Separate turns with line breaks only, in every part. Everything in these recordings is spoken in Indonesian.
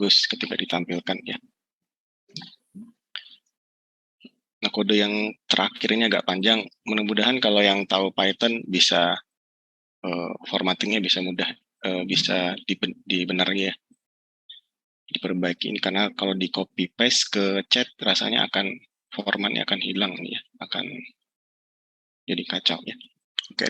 bagus ketika ditampilkan ya. Nah, kode yang terakhir ini agak panjang. Mudah-mudahan kalau yang tahu Python bisa formattingnya bisa mudah, bisa dibenarin ya, diperbaiki. Ini karena kalau di copy paste ke chat rasanya akan formatnya akan hilang ya, akan jadi kacau ya. Oke.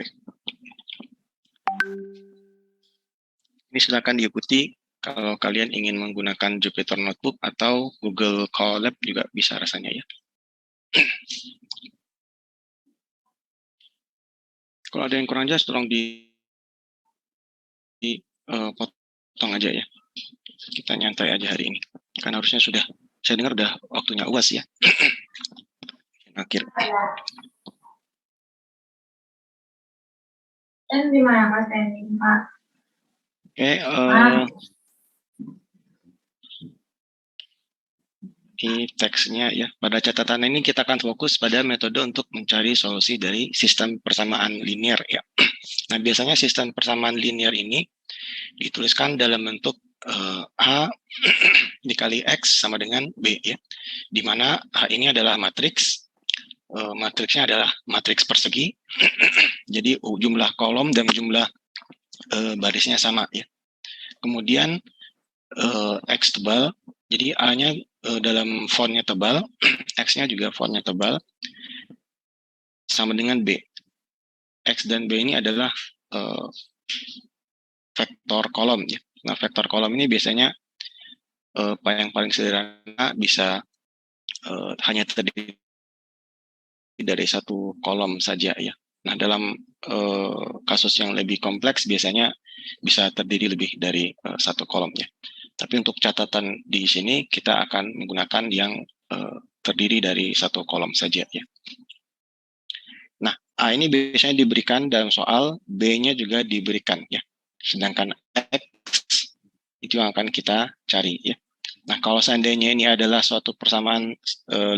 Ini silakan diikuti kalau kalian ingin menggunakan Jupyter Notebook atau Google Colab juga bisa rasanya ya. Kalau ada yang kurang jelas tolong potong aja ya. Kita nyantai aja hari ini. Kan harusnya sudah, saya dengar udah waktunya UAS ya. Akhir.
Dan gimana Mas Henry, Pak?
Oke, ini teksnya ya. Pada catatan ini kita akan fokus pada metode untuk mencari solusi dari sistem persamaan linear ya. Nah, biasanya sistem persamaan linear ini dituliskan dalam bentuk A dikali X sama dengan B ya. Di mana A ini adalah matriks, matriksnya adalah matriks persegi. Jadi jumlah kolom dan jumlah barisnya sama ya. Kemudian X tebal, jadi A-nya dalam fontnya tebal, X-nya juga fontnya tebal, sama dengan B. X dan B ini adalah vektor kolom ya. Nah, vektor kolom ini biasanya yang paling sederhana bisa hanya terdiri dari satu kolom saja ya. Nah, dalam kasus yang lebih kompleks biasanya bisa terdiri lebih dari satu kolom ya. Tapi untuk catatan di sini kita akan menggunakan yang terdiri dari satu kolom saja ya. Nah, A ini biasanya diberikan dalam soal, B-nya juga diberikan ya. Sedangkan X itu yang akan kita cari ya. Nah, kalau seandainya ini adalah suatu persamaan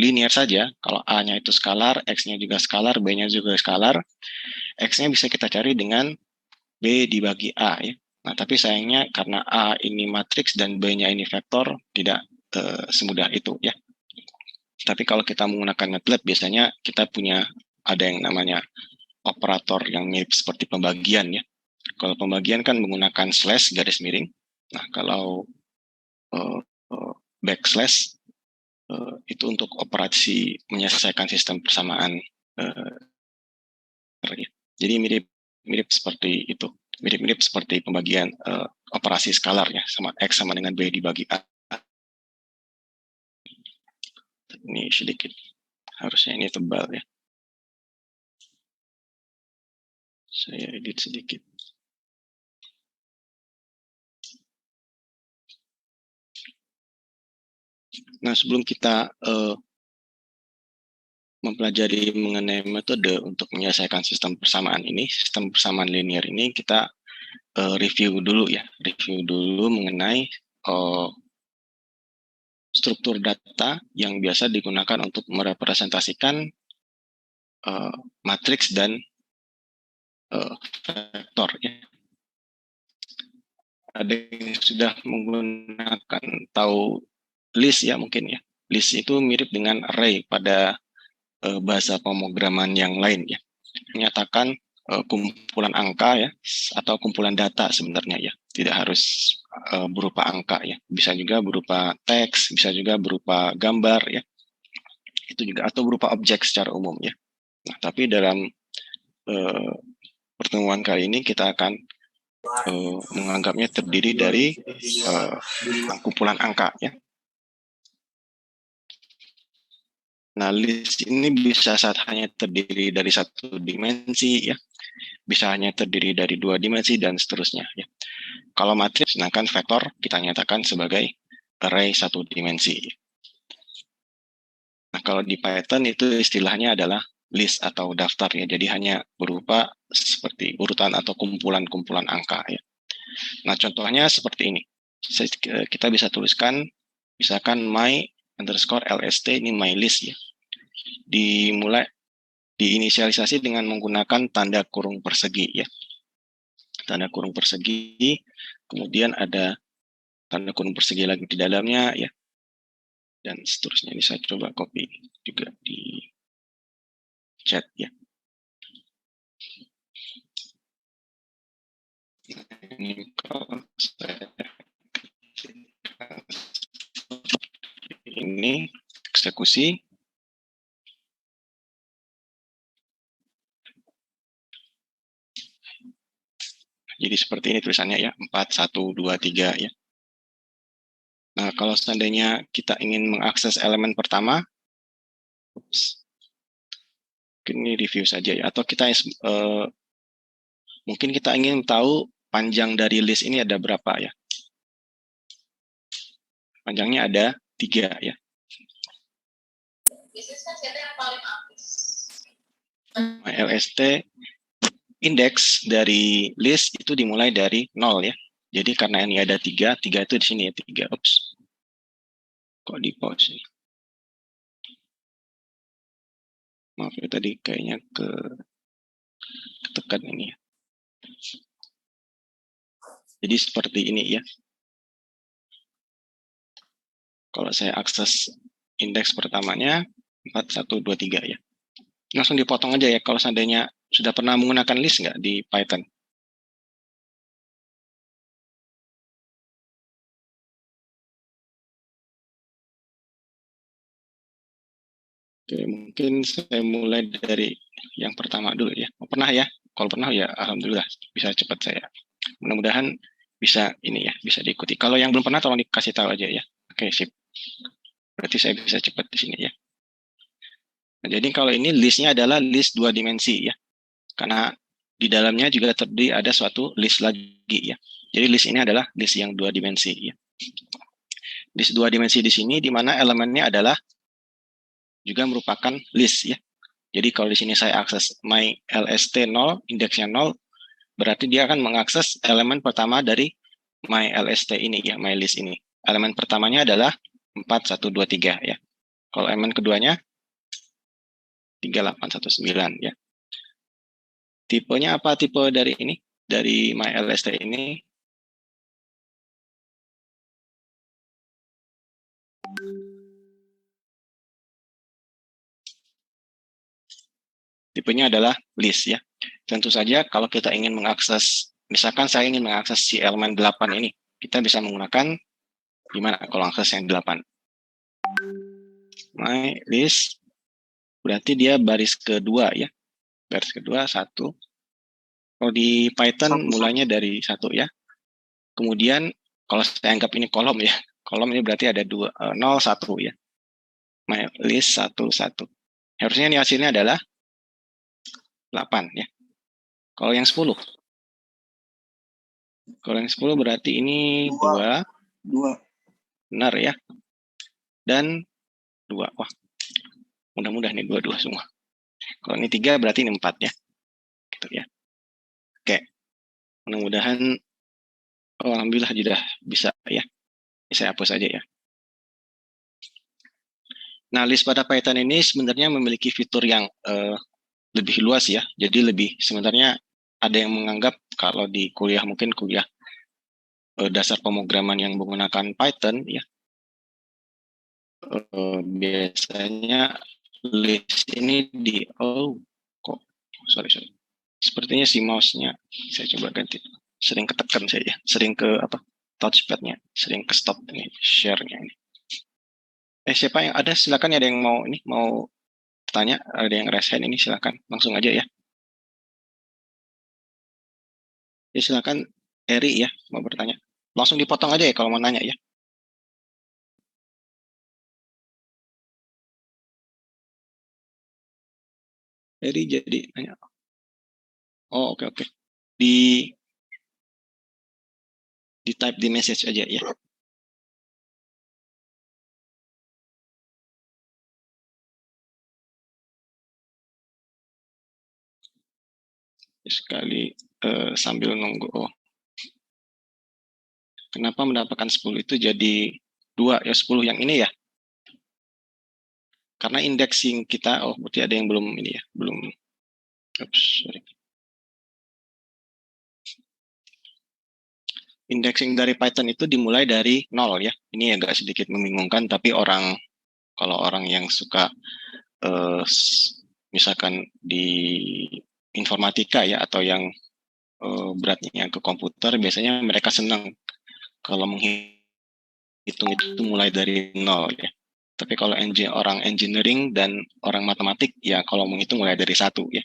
linear saja, kalau A-nya itu skalar, X-nya juga skalar, B-nya juga skalar, X-nya bisa kita cari dengan B dibagi A ya. Nah, tapi sayangnya karena A ini matriks dan B-nya ini vektor, tidak semudah itu ya. Tapi kalau kita menggunakan MATLAB, biasanya kita punya ada yang namanya operator yang mirip seperti pembagian ya. Kalau pembagian kan menggunakan slash garis miring. Nah, kalau backslash itu untuk operasi menyelesaikan sistem persamaan. Jadi mirip seperti itu. Mirip-mirip seperti pembagian operasi skalar ya, sama X sama dengan B dibagi A. Ini sedikit, harusnya ini tebal ya. Saya edit sedikit. Nah, sebelum kita mempelajari mengenai metode untuk menyelesaikan sistem persamaan ini, sistem persamaan linear ini, kita review dulu ya, review dulu mengenai struktur data yang biasa digunakan untuk merepresentasikan matriks dan vektor ya. Ada yang sudah menggunakan tahu list ya mungkin ya. List itu mirip dengan array pada bahasa pemrograman yang lain ya. Menyatakan kumpulan angka ya atau kumpulan data sebenarnya ya. Tidak harus berupa angka ya. Bisa juga berupa teks, bisa juga berupa gambar ya. Itu juga atau berupa objek secara umum ya. Nah, tapi dalam pertemuan kali ini kita akan menganggapnya terdiri dari kumpulan angka ya. Nah, list ini bisa hanya terdiri dari satu dimensi ya, bisa hanya terdiri dari dua dimensi dan seterusnya ya. Kalau matriks, sedangkan vektor kita nyatakan sebagai array satu dimensi. Nah, kalau di Python itu istilahnya adalah list atau daftar ya, jadi hanya berupa seperti urutan atau kumpulan-kumpulan angka ya. Nah, contohnya seperti ini. Kita bisa tuliskan, misalkan my_lst ini my list ya. Diinisialisasi dengan menggunakan tanda kurung persegi ya. Tanda kurung persegi, kemudian ada tanda kurung persegi lagi di dalamnya ya, dan seterusnya. Ini saya coba copy juga di chat ya. Ini kalau saya ini eksekusi. Jadi seperti ini tulisannya ya, 4, 1, 2, 3 ya. Nah, kalau seandainya kita ingin mengakses elemen pertama, ini review saja ya, atau kita mungkin kita ingin tahu panjang dari list ini ada berapa ya. Panjangnya ada 3 ya. LST indeks dari list itu dimulai dari 0 ya. Jadi karena ini ada 3 itu di sini ya, 3. Oops. Kok di pause nih? Maaf ya, tadi kayaknya ketekan ini ya. Jadi seperti ini ya. Kalau saya akses indeks pertamanya 4, 1, 2, 3 ya. Langsung dipotong aja ya kalau seandainya sudah pernah menggunakan list nggak di Python. Oke, mungkin saya mulai dari yang pertama dulu ya. Oh, pernah ya? Kalau pernah ya alhamdulillah bisa cepat saya. Mudah-mudahan bisa ini ya, bisa diikuti. Kalau yang belum pernah tolong dikasih tahu aja ya. Oke, sip. Berarti saya bisa cepat di sini ya. Nah, jadi kalau ini listnya adalah list 2 dimensi ya. Karena di dalamnya juga terdiri ada suatu list lagi ya. Jadi list ini adalah list yang 2 dimensi ya. List 2 dimensi di sini di mana elemennya adalah juga merupakan list ya. Jadi kalau di sini saya akses my LST 0, indeksnya 0, berarti dia akan mengakses elemen pertama dari my LST ini ya, my list ini. Elemen pertamanya adalah 4, 1, 2, 3 ya. Kalau elemen keduanya 3, 8, 1, 9 ya. Tipenya apa tipe dari ini? Dari my LST ini? Tipenya adalah list ya. Tentu saja kalau kita ingin mengakses, misalkan saya ingin mengakses si elemen 8 ini, kita bisa menggunakan gimana kalau akses yang 8? My list, berarti dia baris kedua ya. Baris kedua 1. Kalau di Python mulainya dari 1 ya. Kemudian kalau saya anggap ini kolom ya. Kolom ini berarti ada 2, 0, 1 ya. My list 1, 1. Harusnya ini hasilnya adalah 8 ya. Kalau yang 10. Kalau yang 10 berarti ini 2. Benar ya. Dan 2. Wah, mudah-mudahan nih 2 semua. Kalau ini 3 berarti ini 4 ya. Gitu ya. Oke. Mudah-mudahan alhamdulillah sudah bisa ya. Saya hapus aja ya. Nah, list pada Python ini sebenarnya memiliki fitur yang lebih luas ya. Jadi lebih sebenarnya ada yang menganggap kalau di kuliah mungkin kuliah dasar pemrograman yang menggunakan Python ya. Biasanya list ini sorry. Sepertinya si mouse-nya saya coba ganti. Sering ketekan saya ya. Sering ke touchpad-nya, sering ke stop ini share-nya ini. Siapa yang ada silakan, ada yang mau tanya, ada yang raise hand ini silakan langsung aja ya. Ya silakan Eri ya mau bertanya. Langsung dipotong aja ya kalau mau nanya ya. Eri jadi nanya. Oh oke. Di type di message aja ya. Sekali sambil nunggu. Oh. Kenapa mendapatkan 10 itu jadi 2 ya, 10 yang ini ya? Karena indexing kita, berarti ada yang belum ini ya, belum. Oops, sorry. indexing dari Python itu dimulai dari 0 ya. Ini agak sedikit membingungkan, tapi kalau orang yang suka misalkan di informatika ya, atau yang beratnya ke komputer, biasanya mereka senang kalau menghitung itu mulai dari 0 ya. Tapi kalau orang engineering dan orang matematik ya, kalau menghitung mulai dari 1 ya.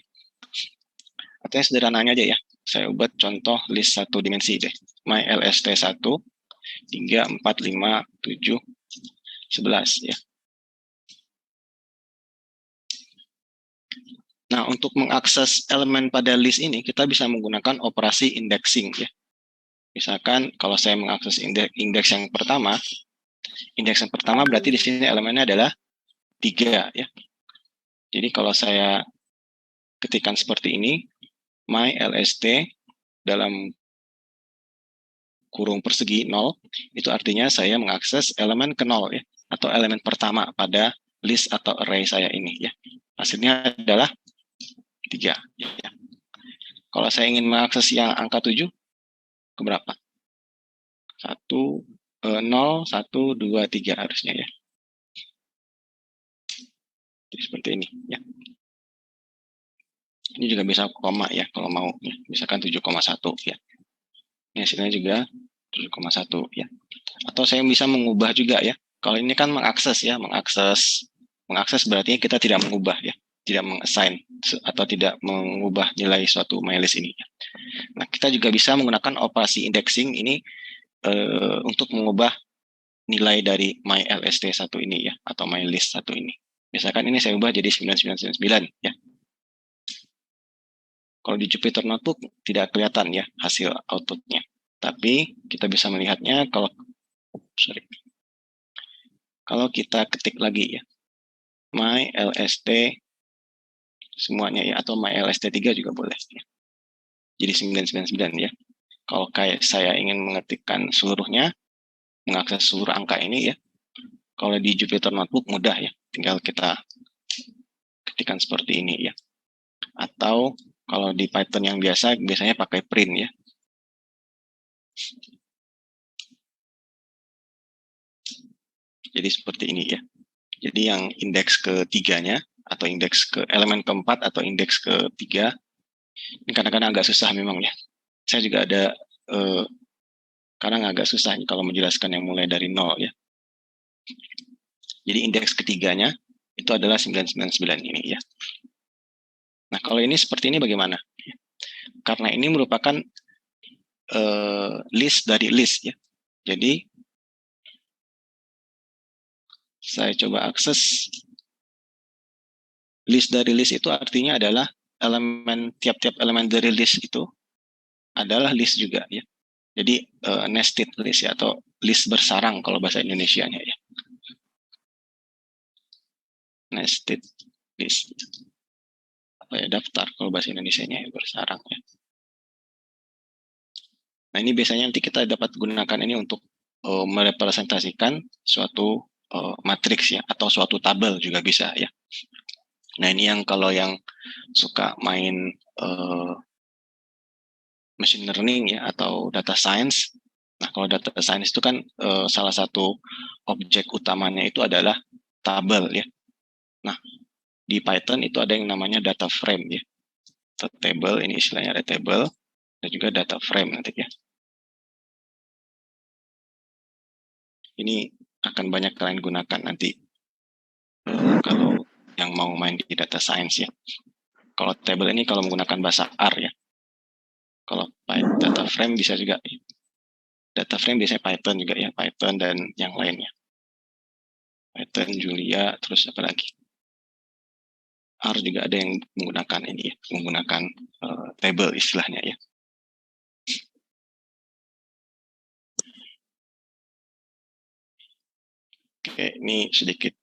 Atau yang sederhananya aja ya, saya buat contoh list 1 dimensi deh. My LST 1, 3, 4, 5, 7, 11 ya. Nah, untuk mengakses elemen pada list ini, kita bisa menggunakan operasi indexing ya. Misalkan kalau saya mengakses indeks yang pertama, berarti di sini elemennya adalah 3 ya. Jadi kalau saya ketikkan seperti ini, my LST dalam kurung persegi 0, itu artinya saya mengakses elemen ke 0 ya, atau elemen pertama pada list atau array saya ini ya. Hasilnya adalah 3 ya. Kalau saya ingin mengakses yang angka 7, ke berapa? 1, 0, 1, 2, 3 harusnya ya. Jadi seperti ini ya. Ini juga bisa koma ya kalau mau ya. Misalkan 7,1 ya. Ini hasilnya juga 7,1 ya. Atau saya bisa mengubah juga ya. Kalau ini kan mengakses ya, mengakses berarti kita tidak mengubah ya, tidak mengassign atau tidak mengubah nilai suatu mylist ini. Nah, kita juga bisa menggunakan operasi indexing ini untuk mengubah nilai dari mylst1 ini ya, atau mylist1 ini. Misalkan ini saya ubah jadi 9999 ya. Kalau di Jupyter Notebook tidak kelihatan ya hasil outputnya. Tapi kita bisa melihatnya kalau kita ketik lagi ya, mylst semuanya ya, atau mylst3 juga boleh ya. Jadi 999 ya. Kalau kayak saya ingin mengetikkan seluruhnya, mengakses seluruh angka ini ya, kalau di Jupyter Notebook mudah ya, tinggal kita ketikkan seperti ini ya. Atau kalau di Python yang biasanya pakai print ya. Jadi seperti ini ya. Jadi yang indeks ketiganya, atau indeks ke elemen keempat, atau indeks ketiga, ini kadang-kadang agak susah memang ya. Saya juga ada kadang agak susah kalau menjelaskan yang mulai dari 0 ya. Jadi indeks ketiganya itu adalah 999 ini ya. Nah, kalau ini seperti ini bagaimana? Karena ini merupakan list dari list ya. Jadi saya coba akses list dari list, itu artinya adalah tiap-tiap elemen dari list itu adalah list juga ya. Jadi nested list ya, atau list bersarang kalau bahasa Indonesianya ya. Nested list. Apa ya, daftar kalau bahasa Indonesianya ya, bersarang ya. Nah, ini biasanya nanti kita dapat gunakan ini untuk merepresentasikan suatu matriks ya, atau suatu tabel juga bisa ya. Nah, ini yang kalau yang suka main machine learning ya, atau data science. Nah, kalau data science itu kan salah satu objek utamanya itu adalah tabel ya. Nah, di Python itu ada yang namanya data frame ya. Table, ini istilahnya ada table, dan juga data frame nanti ya. Ini akan banyak kalian gunakan nanti kalau yang mau main di data science ya. Kalau table ini kalau menggunakan bahasa R ya. Kalau data frame bisa juga. Data frame biasanya Python juga ya, Python dan yang lainnya. Python, Julia, terus apa lagi? R juga ada yang menggunakan ini ya, menggunakan table istilahnya ya. Oke, ini sedikit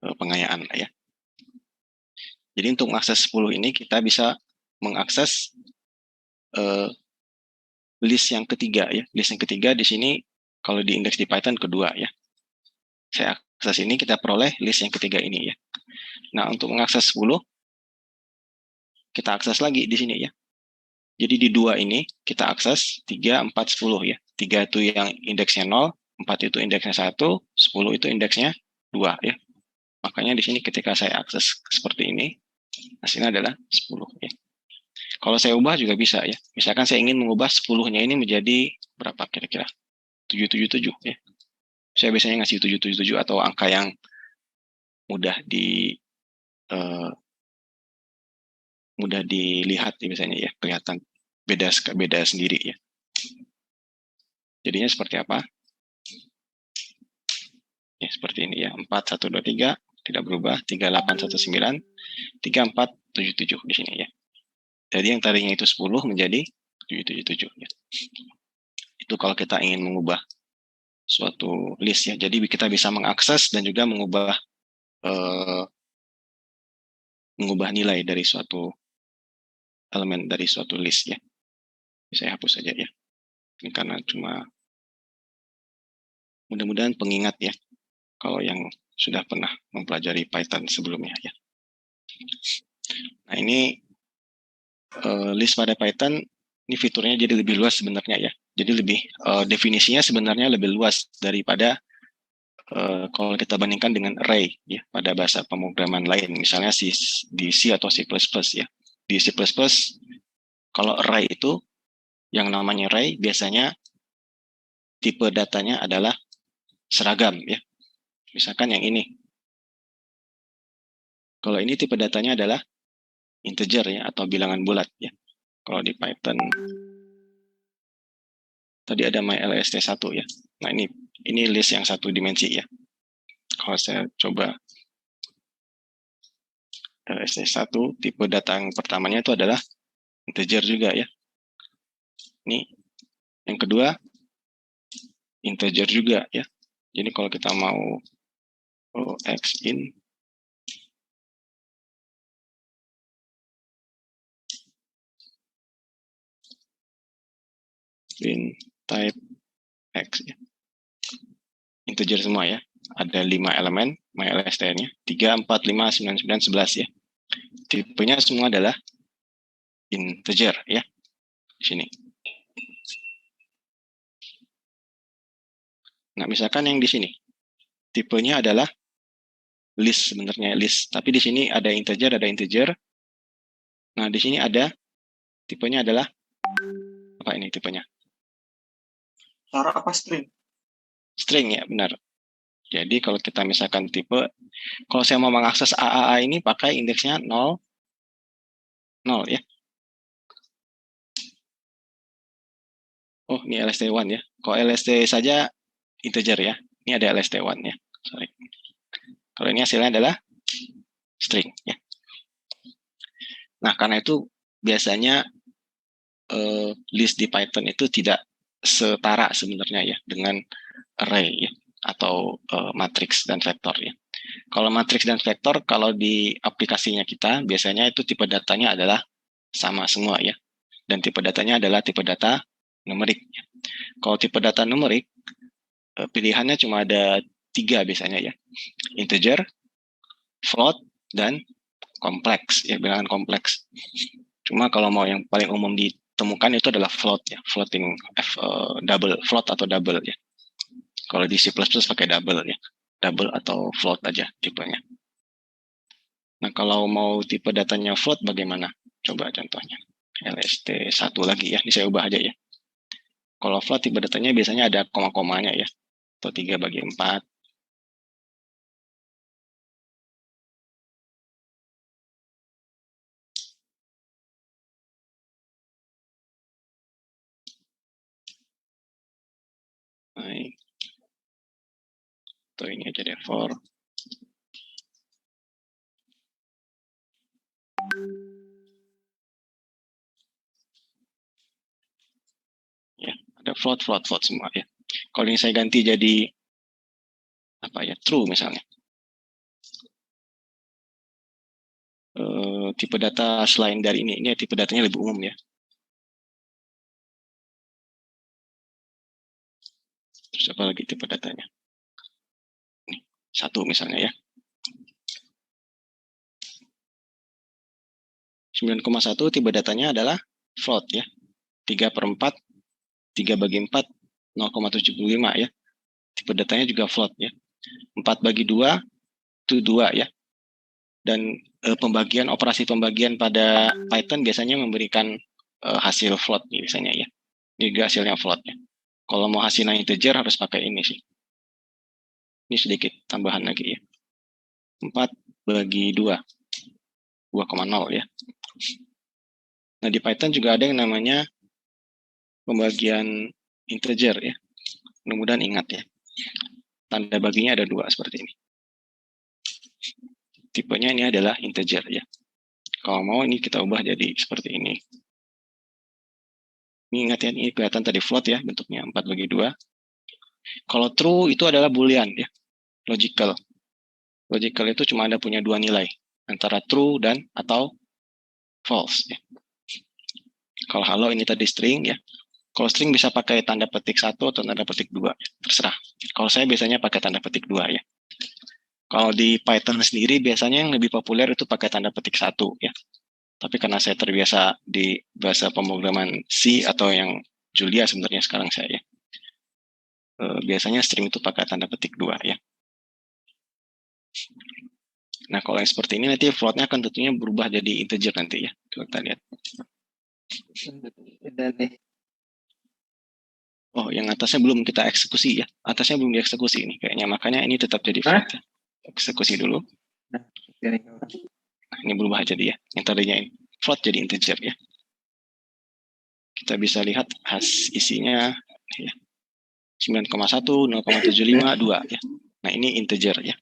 pengayaan ya. Jadi untuk mengakses 10 ini kita bisa mengakses list yang ketiga ya. List yang ketiga di sini kalau di indeks di Python kedua ya. Saya akses ini, kita peroleh list yang ketiga ini ya. Nah, untuk mengakses 10 kita akses lagi di sini ya. Jadi di 2 ini kita akses 3, 4, 10 ya. 3 itu yang indeksnya 0, 4 itu indeksnya 1, 10 itu indeksnya 2 ya. Makanya di sini ketika saya akses seperti ini, hasilnya adalah 10 ya. Kalau saya ubah juga bisa ya. Misalkan saya ingin mengubah 10-nya ini menjadi berapa kira-kira? 777 ya. Saya biasanya ngasih 777 atau angka yang mudah mudah dilihat ya misalnya ya, kelihatan beda sendiri ya. Jadinya seperti apa? Ya, seperti ini ya. 4, 1, 2, 3 tidak berubah. 3, 8, 1, 9, 3, 4, 7, 7 di sini ya. Jadi yang tadinya itu 10 menjadi 777 ya. Itu kalau kita ingin mengubah suatu list ya. Jadi kita bisa mengakses dan juga mengubah nilai dari suatu elemen dari suatu list ya. Saya hapus saja ya. Ini karena cuma mudah-mudahan pengingat ya. Kalau yang sudah pernah mempelajari Python sebelumnya ya. Nah ini list pada Python ini fiturnya jadi lebih luas sebenarnya ya. Jadi lebih definisinya sebenarnya lebih luas daripada kalau kita bandingkan dengan array ya pada bahasa pemrograman lain, misalnya di C atau C++ ya. Di C++ kalau array itu yang namanya array biasanya tipe datanya adalah seragam ya. Misalkan yang ini. Kalau ini tipe datanya adalah integer ya atau bilangan bulat ya. Kalau di Python tadi ada mylst1 ya. Nah ini list yang satu dimensi ya. Kalau saya coba lst1 tipe data yang pertamanya itu adalah integer juga ya. Ini yang kedua integer juga ya. Jadi kalau kita mau x in type x ya. Integer semua ya. Ada 5 elemen mylst-nya. 3, 4, 5, 9, 9, 11 ya. Tipenya semua adalah integer ya. Di sini. Nah, misalkan yang di sini tipenya adalah list sebenarnya list, tapi di sini ada integer. Nah, di sini ada tipenya adalah apa ini tipenya?
Cara apa string?
String ya, benar. Jadi kalau kita misalkan tipe, kalau saya mau mengakses AAA ini pakai indeksnya 0, 0 ya. Oh, ini LST1 ya. Kalau LST saja integer ya. Ini ada LST1 ya. Sorry. Kalau ini hasilnya adalah string ya. Nah, karena itu biasanya list di Python itu tidak setara sebenarnya ya dengan array ya atau matriks dan vektor ya. Kalau matriks dan vektor kalau di aplikasinya kita biasanya itu tipe datanya adalah sama semua ya. Dan tipe datanya adalah tipe data numerik. Ya. Kalau tipe data numerik pilihannya cuma ada 3 biasanya ya. Integer, float, dan kompleks ya, bilangan kompleks. Cuma kalau mau yang paling umum ditemukan itu adalah float ya, floating double, float atau double ya. Kalau di C++ pakai double ya, double atau float aja tipenya. Nah kalau mau tipe datanya float bagaimana? Coba contohnya LST1 lagi ya, ini saya ubah aja ya. Kalau float tipe datanya biasanya ada koma-komanya ya, atau 3/4. Baik. Atau ini aja deh for. Ya, ada float semua ya. Kalau ini saya ganti jadi apa ya, true misalnya. Tipe data selain dari ini tipe datanya lebih umum ya. Terus apa lagi tipe datanya? Nih, 1 misalnya ya. 9,1 tipe datanya adalah float ya. 3/4, 3/4, 0,75 ya. Tipe datanya juga float ya. 4/2 itu 2 ya. Dan operasi pembagian pada Python biasanya memberikan hasil float nih biasanya ya. Ini juga hasilnya float ya. Kalau mau hasilnya integer harus pakai ini sih. Ini sedikit tambahan lagi ya. 4/2, 2,0 ya. Nah di Python juga ada yang namanya pembagian integer ya. Mudah-mudahan ingat ya. Tanda baginya ada 2 seperti ini. Tipenya ini adalah integer ya. Kalau mau ini kita ubah jadi seperti ini. Ini ingat ya, ini kelihatan tadi float ya bentuknya 4/2. Kalau true itu adalah boolean ya. Logical. Logical itu cuma ada punya 2 nilai. Antara true dan atau false ya. Kalau hello ini tadi string ya. Kalau string bisa pakai tanda petik 1 atau tanda petik 2. Terserah. Kalau saya biasanya pakai tanda petik 2 ya. Kalau di Python sendiri biasanya yang lebih populer itu pakai tanda petik 1 ya. Tapi karena saya terbiasa di bahasa pemrograman C atau yang Julia sebenarnya sekarang saya ya. Biasanya string itu pakai tanda petik 2 ya. Nah kalau yang seperti ini nanti floatnya akan tentunya berubah jadi integer nanti ya. Coba kita lihat. Oh yang atasnya belum kita eksekusi ya. Atasnya belum dieksekusi ini kayaknya. Makanya ini tetap jadi float ya. Eksekusi dulu. Nah, ini berubah jadi ya. Yang tadinya float jadi integer ya. Kita bisa lihat isinya ya. 9,1, 0,75, 2 ya. Nah ini integer ya.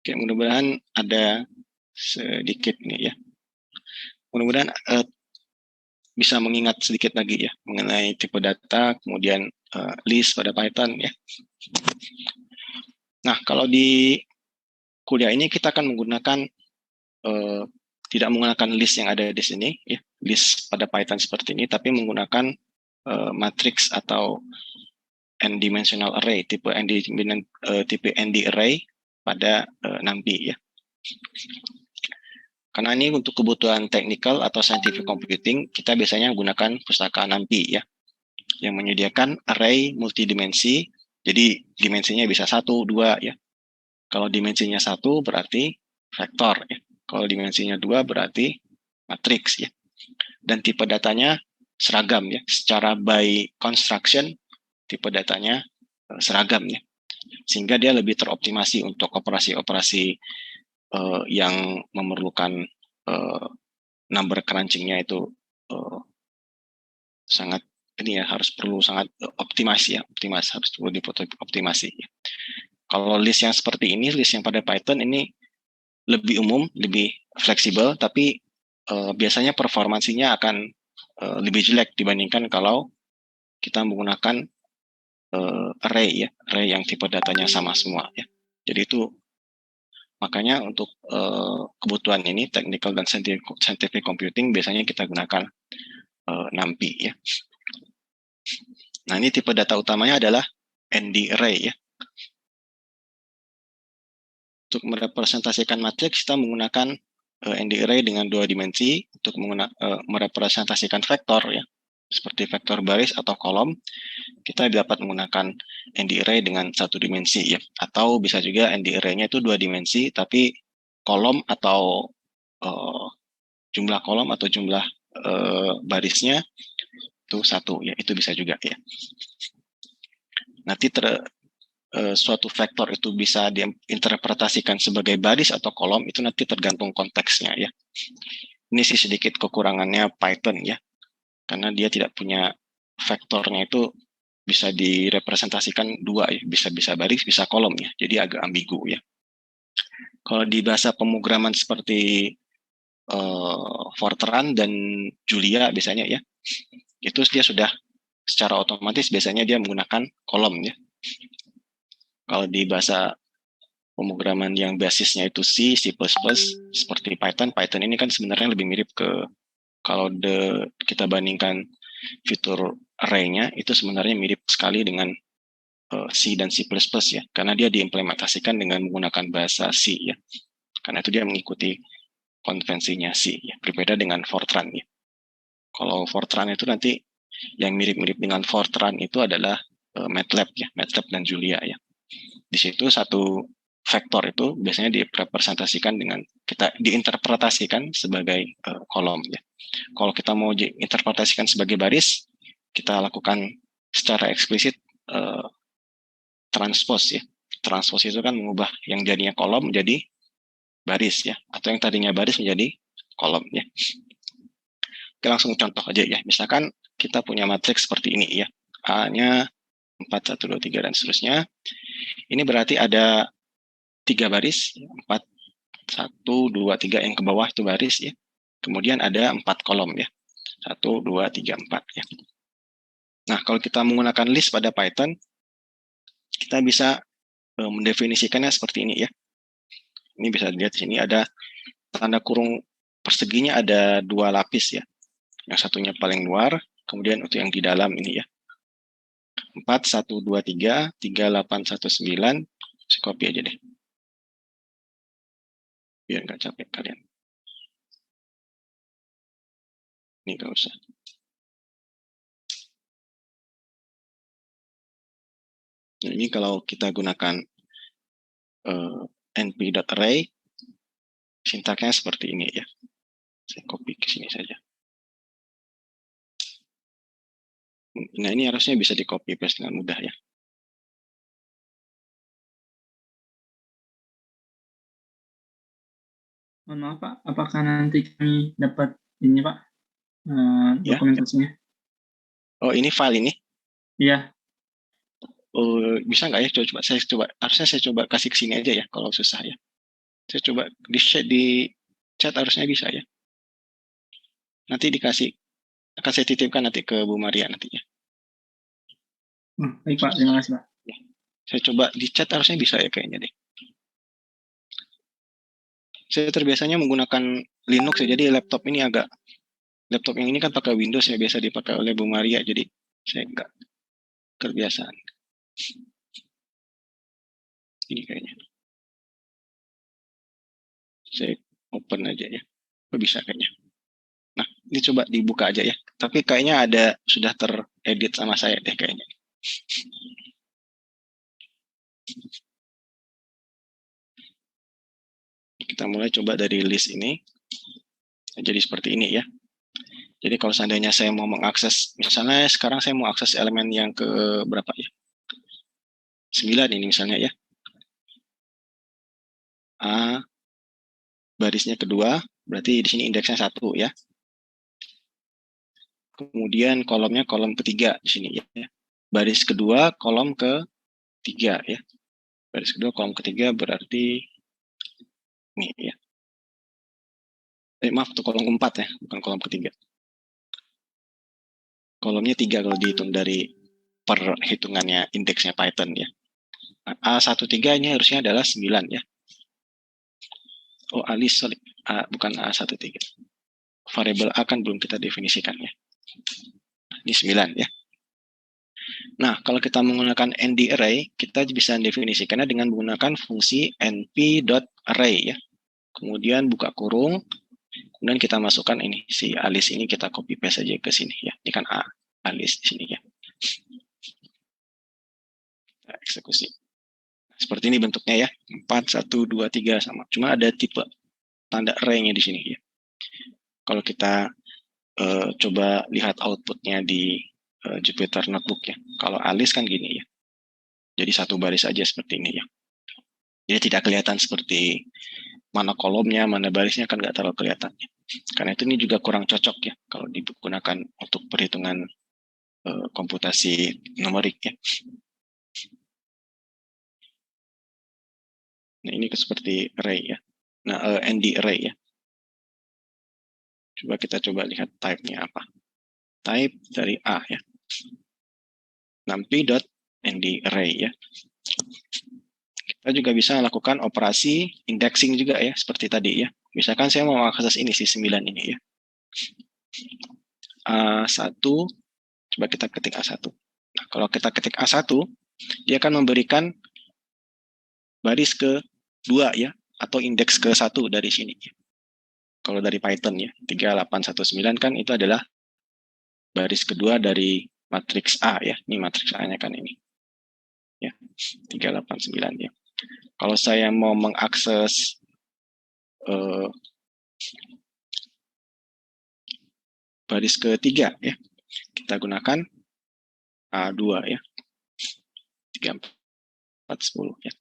Oke, mudah-mudahan ada sedikit nih ya. Mudah-mudahan bisa mengingat sedikit lagi ya mengenai tipe data, kemudian list pada Python ya. Nah kalau di kuliah ini kita akan menggunakan tidak menggunakan list yang ada di sini ya, list pada Python seperti ini, tapi menggunakan matrix atau n-dimensional array, tipe ND array pada NumPy ya. Karena ini untuk kebutuhan technical atau scientific computing, kita biasanya menggunakan pustaka NumPy ya, yang menyediakan array multidimensi, jadi dimensinya bisa 1, 2 ya. Kalau dimensinya 1 berarti vektor ya. Kalau dimensinya 2 berarti matriks ya. Dan tipe datanya seragam ya. Secara by construction tipe datanya seragam ya. Sehingga dia lebih teroptimasi untuk operasi-operasi yang memerlukan number crunching-nya itu sangat ini ya, harus perlu sangat optimasi ya, harus perlu dioptimasi ya. Kalau list yang seperti ini, list yang pada Python ini lebih umum, lebih fleksibel, tapi biasanya performansinya akan lebih jelek dibandingkan kalau kita menggunakan array ya, array yang tipe datanya sama semua ya. Jadi itu makanya untuk kebutuhan ini technical dan scientific computing biasanya kita gunakan NumPy ya. Nah ini tipe data utamanya adalah ND array ya. Untuk merepresentasikan matriks kita menggunakan ND array dengan 2 dimensi. Untuk merepresentasikan vektor ya, seperti vektor baris atau kolom, kita dapat menggunakan ND array dengan 1 dimensi ya. Atau bisa juga ND array-nya itu 2 dimensi, tapi kolom atau jumlah kolom atau jumlah barisnya itu 1 ya, itu bisa juga ya. Nanti suatu vektor itu bisa diinterpretasikan sebagai baris atau kolom, itu nanti tergantung konteksnya ya. Ini sih sedikit kekurangannya Python ya, karena dia tidak punya vektornya itu bisa direpresentasikan 2 ya, bisa baris, bisa kolom ya, jadi agak ambigu ya. Kalau di bahasa pemrograman seperti Fortran dan Julia biasanya ya, itu dia sudah secara otomatis biasanya dia menggunakan kolom ya. Kalau di bahasa pemrograman yang basisnya itu C, C++, seperti Python ini kan sebenarnya lebih mirip ke, kalau kita bandingkan fitur array-nya, itu sebenarnya mirip sekali dengan C dan C++ ya, karena dia diimplementasikan dengan menggunakan bahasa C ya. Karena itu dia mengikuti konvensinya C, ya. Berbeda dengan Fortran, ya. Kalau Fortran itu nanti yang mirip-mirip dengan Fortran itu adalah MATLAB, ya, MATLAB dan Julia, ya. Di situ satu vektor itu biasanya direpresentasikan dengan diinterpretasikan sebagai kolom, ya. Kalau kita mau diinterpretasikan sebagai baris, kita lakukan secara eksplisit transpose, ya. Transpose itu kan mengubah yang jadinya kolom menjadi baris, ya, atau yang tadinya baris menjadi kolom, ya. Oke, langsung contoh aja, ya. Misalkan kita punya matriks seperti ini, ya. A-nya 4, 1, 2, 3 dan seterusnya. Ini berarti ada 3 baris, 4, 1, 2, 3 yang ke bawah itu baris, ya. Kemudian ada 4 kolom, ya. 1, 2, 3, 4, ya. Nah, kalau kita menggunakan list pada Python, kita bisa mendefinisikannya seperti ini, ya. Ini bisa dilihat di sini ada tanda kurung perseginya ada 2 lapis, ya. Yang satunya paling luar, kemudian untuk yang di dalam ini, ya. 4, 1, 2, 3, 3, 8, 1, 9. Saya copy aja deh. Biar nggak capek kalian. Ini nggak usah. Nah, ini kalau kita gunakan np.array, sintaknya seperti ini, ya. Saya copy ke sini saja. Nah, ini harusnya bisa di copy paste dengan mudah, ya.
Mohon maaf Pak, apakah nanti kami dapat ini Pak,
Ya.
dokumentasinya?
Oh, ini file ini?
Iya.
Bisa nggak ya? Harusnya saya coba kasih ke sini aja, ya, kalau susah, ya. Saya coba di chat harusnya bisa, ya. Nanti akan saya titipkan nanti ke Bu Maria nantinya.
Baik Pak, terima kasih Pak.
Saya coba di chat harusnya bisa, ya, kayaknya deh. Saya terbiasanya menggunakan Linux, ya, jadi laptop yang ini kan pakai Windows, ya, biasa dipakai oleh Bu Maria, jadi saya nggak kebiasaan. Ini kayaknya. Saya open aja, ya. Kok bisa kayaknya. Nah, ini coba dibuka aja, ya. Tapi kayaknya sudah teredit sama saya deh kayaknya. Kita mulai coba dari list ini. Jadi seperti ini, ya. Jadi kalau seandainya saya mau mengakses, misalnya sekarang saya mau akses elemen yang ke berapa, ya? 9 ini misalnya, ya. A, barisnya kedua, berarti di sini indeksnya 1, ya. Kemudian kolomnya kolom ketiga di sini, ya. Baris kedua, kolom ketiga, ya. Baris kedua, kolom ketiga berarti ini, ya. Maaf, itu kolom keempat, ya, bukan kolom ketiga. Kolomnya 3 kalau dihitung dari perhitungannya indeksnya Python, ya. Nah, A13 ini harusnya adalah 9, ya. Oh, alis, sorry. Bukan A13. Variabel A kan belum kita definisikan, ya. Ini 9, ya. Nah, kalau kita menggunakan ND-array, kita bisa definisikannya dengan menggunakan fungsi np.array, ya. Kemudian buka kurung, kemudian kita masukkan ini, si alis ini kita copy paste aja ke sini, ya. Ini kan alis di sini, ya. Kita eksekusi. Seperti ini bentuknya, ya. 4, 1, 2, 3 sama. Cuma ada tipe tanda array-nya di sini, ya. Kalau kita coba lihat outputnya di Jupyter Notebook, ya. Kalau alis kan gini, ya. Jadi satu baris aja seperti ini, ya. Jadi tidak kelihatan seperti mana kolomnya, mana barisnya kan nggak terlalu kelihatan. Karena itu ini juga kurang cocok, ya, kalau digunakan untuk perhitungan komputasi numerik, ya. Nah, ini seperti array, ya. Nah, ND array, ya. Kita coba lihat type-nya apa. Type dari A, ya. numpy.ND array, ya. Kita juga bisa lakukan operasi indexing juga, ya, seperti tadi, ya. Misalkan saya mau akses ini, si 9 ini, ya. A1, coba kita ketik A1. Nah, kalau kita ketik A1, dia akan memberikan baris ke-2, ya, atau indeks ke-1 dari sini. Kalau dari Python ya, 3819 kan itu adalah baris kedua dari matriks A ya. Ini matriks A-nya kan ini. Ya, 389 ya. Kalau saya mau mengakses baris ketiga ya, kita gunakan A2 ya. 3410 ya.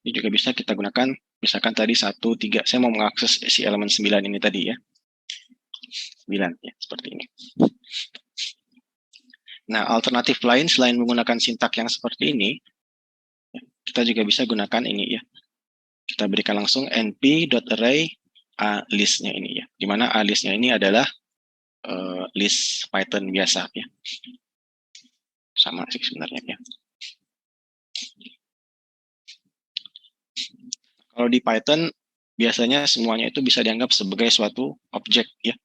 Ini juga bisa kita gunakan, misalkan tadi 1, 3, saya mau mengakses si elemen 9 ini tadi ya. 9 ya, seperti ini. Nah, alternatif lain selain menggunakan sintak yang seperti ini, kita juga bisa gunakan ini ya. Kita berikan langsung np.array a list-nya ini ya. Di mana a list-nya ini adalah list Python biasa ya. Sama sih sebenarnya ya. Kalau di Python biasanya semuanya itu bisa dianggap sebagai suatu objek ya.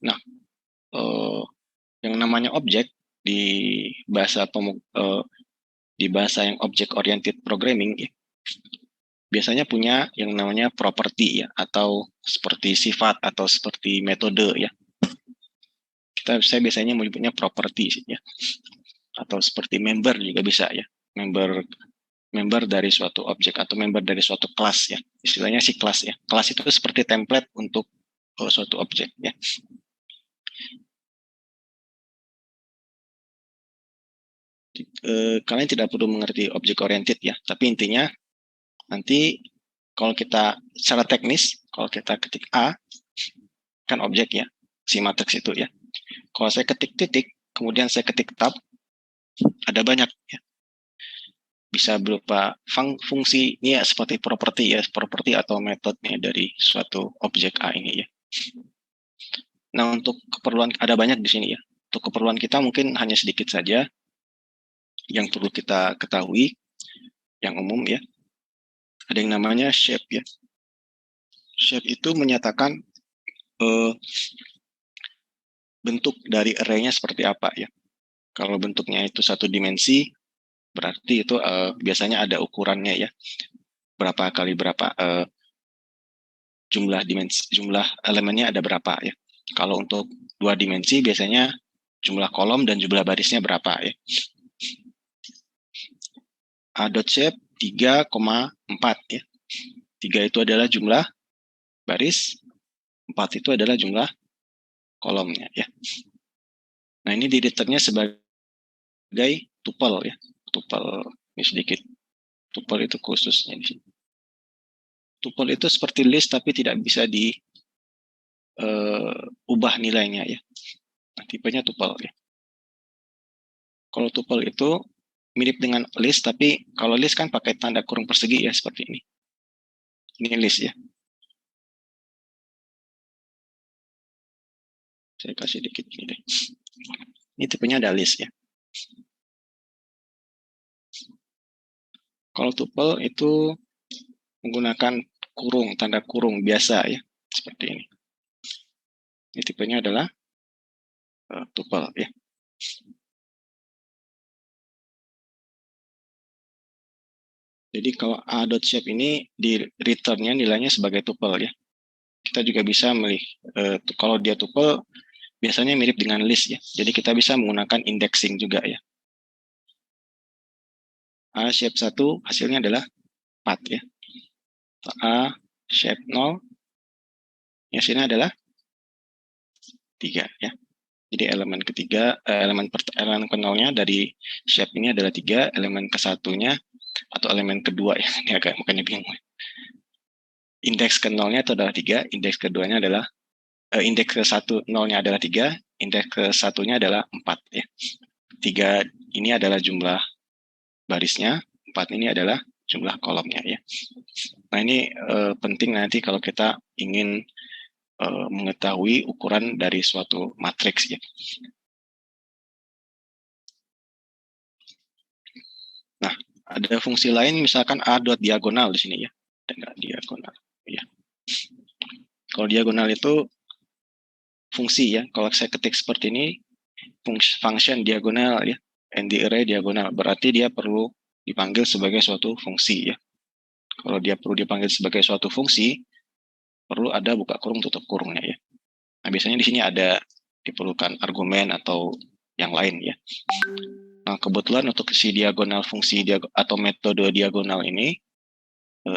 Nah, yang namanya objek di bahasa yang object oriented programming ya, biasanya punya yang namanya property ya, atau seperti sifat atau seperti metode ya. Saya biasanya menyebutnya property ya, atau seperti member juga bisa ya, member dari suatu objek atau member dari suatu kelas ya, istilahnya si kelas ya. Kelas itu seperti template untuk suatu objek ya. Kalian tidak perlu mengerti object oriented ya, tapi intinya nanti kalau kita secara teknis, kalau kita ketik A kan objek ya, si matriks itu ya. Kalau saya ketik titik, kemudian saya ketik tab, ada banyak ya. Bisa berupa fungsi ini ya, seperti properti ya, properti atau metodenya dari suatu objek A ini ya. Nah, untuk keperluan ada banyak di sini ya. Untuk keperluan kita mungkin hanya sedikit saja yang perlu kita ketahui, yang umum ya. Ada yang namanya shape ya. Shape itu menyatakan bentuk dari array-nya seperti apa ya. Kalau bentuknya itu satu dimensi, berarti itu biasanya ada ukurannya ya. Berapa kali berapa jumlah elemennya ada berapa ya. Kalau untuk 2 dimensi biasanya jumlah kolom dan jumlah barisnya berapa ya. A.shape 3,4 ya. 3 itu adalah jumlah baris, 4 itu adalah jumlah kolomnya ya. Nah, ini di-returnnya sebagai tuple ya. Tuple ini sedikit. Tuple itu khususnya di sini. Tuple itu seperti list tapi tidak bisa diubah nilainya ya. Nah, tipenya tuple ya. Kalau tuple itu mirip dengan list, tapi kalau list kan pakai tanda kurung persegi ya, seperti ini. Ini list ya. Saya kasih dikit ini deh. Ini tipenya ada list ya. Kalau tuple itu menggunakan kurung, tanda kurung biasa ya, seperti ini. Ini tipenya adalah tuple ya. Jadi kalau A.shape ini di return-nya nilainya sebagai tuple ya. Kita juga bisa kalau dia tuple biasanya mirip dengan list ya. Jadi kita bisa menggunakan indexing juga ya. A.shape 1 hasilnya adalah 4 ya. A.shape 0 hasilnya adalah 3 ya. Jadi elemen ketiga, elemen ke-0-nya dari shape ini adalah 3, elemen ke-1-nya atau elemen kedua ya, ini agak makanya bingung. Indeks ke-0-nya itu adalah 3, indeks ke-2-nya adalah indeks ke-1-0-nya adalah 3, indeks ke-1-nya adalah 4 ya. 3 ini adalah jumlah barisnya, 4 ini adalah jumlah kolomnya ya. Nah, ini penting nanti kalau kita ingin mengetahui ukuran dari suatu matriks ya. Nah, ada fungsi lain misalkan A.diagonal di sini ya. Ada diagonal ya. Kalau diagonal itu fungsi ya. Kalau saya ketik seperti ini, function diagonal ya, and the array diagonal, berarti dia perlu dipanggil sebagai suatu fungsi ya. Kalau dia perlu dipanggil sebagai suatu fungsi, perlu ada buka kurung tutup kurungnya ya. Nah, biasanya di sini ada diperlukan argumen atau yang lain ya. Nah, kebetulan untuk si diagonal fungsi atau metode diagonal ini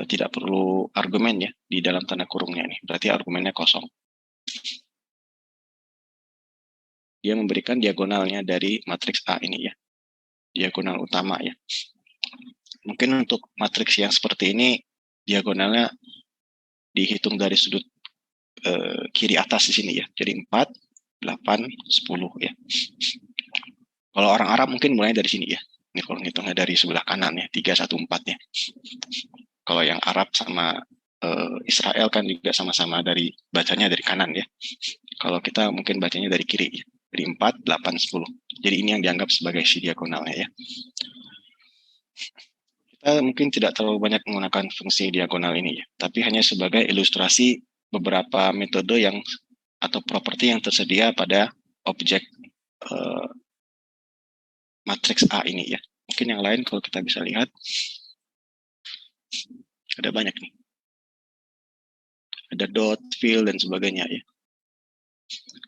tidak perlu argumen ya di dalam tanda kurungnya ini. Berarti argumennya kosong. Dia memberikan diagonalnya dari matriks A ini ya. Diagonal utama ya. Mungkin untuk matriks yang seperti ini diagonalnya dihitung dari sudut kiri atas di sini ya. Jadi 4, 8, 10 ya. Kalau orang Arab mungkin mulai dari sini ya. Ini kalau ngitungnya dari sebelah kanan ya, 3, 1, 4 ya. Kalau yang Arab sama Israel kan juga sama-sama dari bacanya dari kanan ya. Kalau kita mungkin bacanya dari kiri ya. Dari 4, 8, 10. Jadi ini yang dianggap sebagai si diagonalnya ya. Kita mungkin tidak terlalu banyak menggunakan fungsi diagonal ini ya, tapi hanya sebagai ilustrasi beberapa metode yang atau properti yang tersedia pada objek matriks A ini ya. Mungkin yang lain kalau kita bisa lihat ada banyak nih. Ada dot, fill dan sebagainya ya.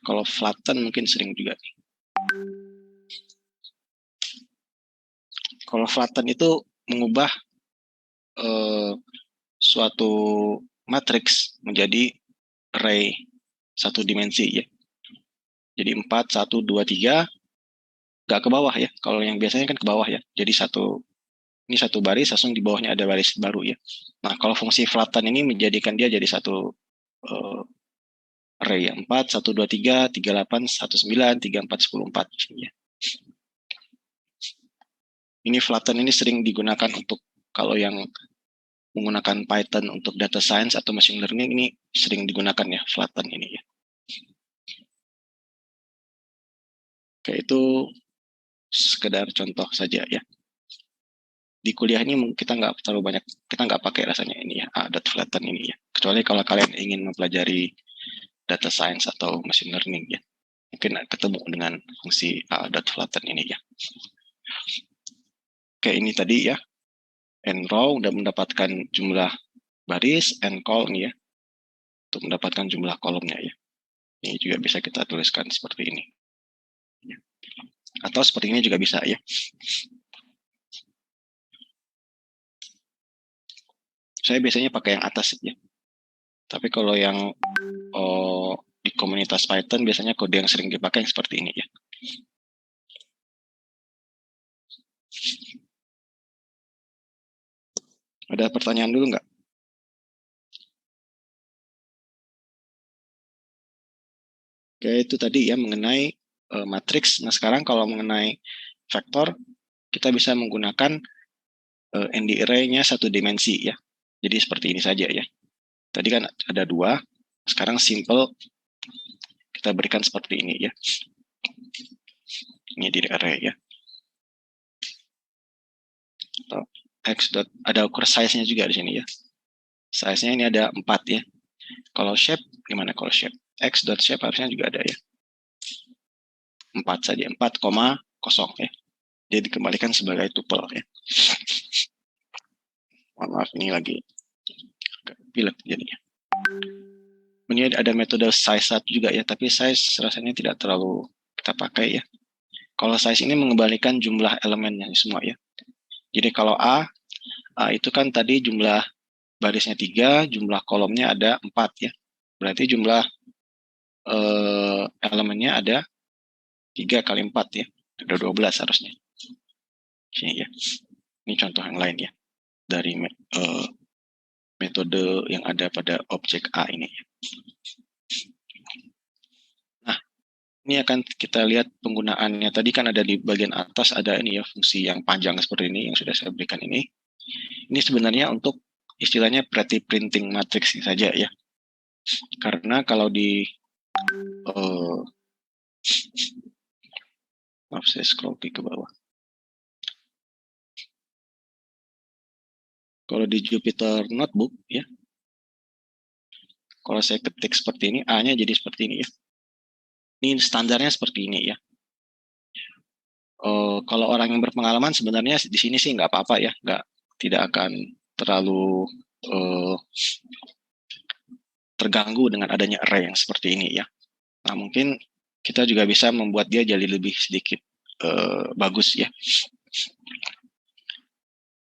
Kalau flatten mungkin sering juga nih. Kalau flatten itu mengubah suatu matriks menjadi array satu dimensi ya. Jadi 4, 1, 2, 3 nggak ke bawah ya. Kalau yang biasanya kan ke bawah ya. Jadi ini satu baris, langsung di bawahnya ada baris baru ya. Nah, kalau fungsi flatten ini menjadikan dia jadi satu array ya. 4, 1, 2, 3, 3, 8, 1, 9, 3, 4, 10, 4 ya. Ini flatten ini sering digunakan untuk kalau yang menggunakan Python untuk data science atau machine learning ini sering digunakan ya flatten ini ya. Oke, itu sekedar contoh saja ya. Di kuliah ini kita nggak terlalu banyak, kita nggak pakai rasanya ini ya, A.flatten ini ya. Kecuali kalau kalian ingin mempelajari data science atau machine learning ya. Mungkin ketemu dengan fungsi A.flatten ini ya. Oke, ini tadi ya. And row udah mendapatkan jumlah baris, and col nih ya. Untuk mendapatkan jumlah kolomnya ya. Ini juga bisa kita tuliskan seperti ini. Atau seperti ini juga bisa ya. Saya biasanya pakai yang atas ya. Tapi kalau yang di komunitas Python biasanya kode yang sering dipakai yang seperti ini ya. Ada pertanyaan dulu nggak? Oke, itu tadi ya mengenai matriks. Nah, sekarang kalau mengenai vektor, kita bisa menggunakan ND array-nya satu dimensi ya. Jadi seperti ini saja ya. Tadi kan ada 2, sekarang simple kita berikan seperti ini ya. Ini di array ya. X dot, ada ukur size-nya juga di sini ya. Size-nya ini ada 4 ya. Kalau shape, gimana kalau shape? X dot shape harusnya juga ada ya. 4 saja, 4,0 ya. Jadi dikembalikan sebagai tuple ya. Maaf, ini lagi pilek jadinya. Ini ada metode size juga ya, tapi size rasanya tidak terlalu kita pakai ya. Kalau size ini mengembalikan jumlah elemennya semua ya. Jadi kalau A itu kan tadi jumlah barisnya 3, jumlah kolomnya ada 4 ya. Berarti jumlah elemennya ada 3 kali 4 ya. Ada 12 harusnya. Sini ya. Ini contoh yang lain ya. Dari metode yang ada pada objek A ini. Nah, ini akan kita lihat penggunaannya. Tadi kan ada di bagian atas ada ini ya, fungsi yang panjang seperti ini yang sudah saya berikan ini. Ini sebenarnya untuk istilahnya pretty printing matrix saja ya. Karena kalau di maaf saya scroll ke bawah. Kalau di Jupyter Notebook ya, kalau saya ketik seperti ini, A-nya jadi seperti ini ya. Ini standarnya seperti ini ya. Kalau orang yang berpengalaman sebenarnya di sini sih nggak apa-apa ya, tidak akan terlalu terganggu dengan adanya array yang seperti ini ya. Nah, mungkin kita juga bisa membuat dia jadi lebih sedikit bagus ya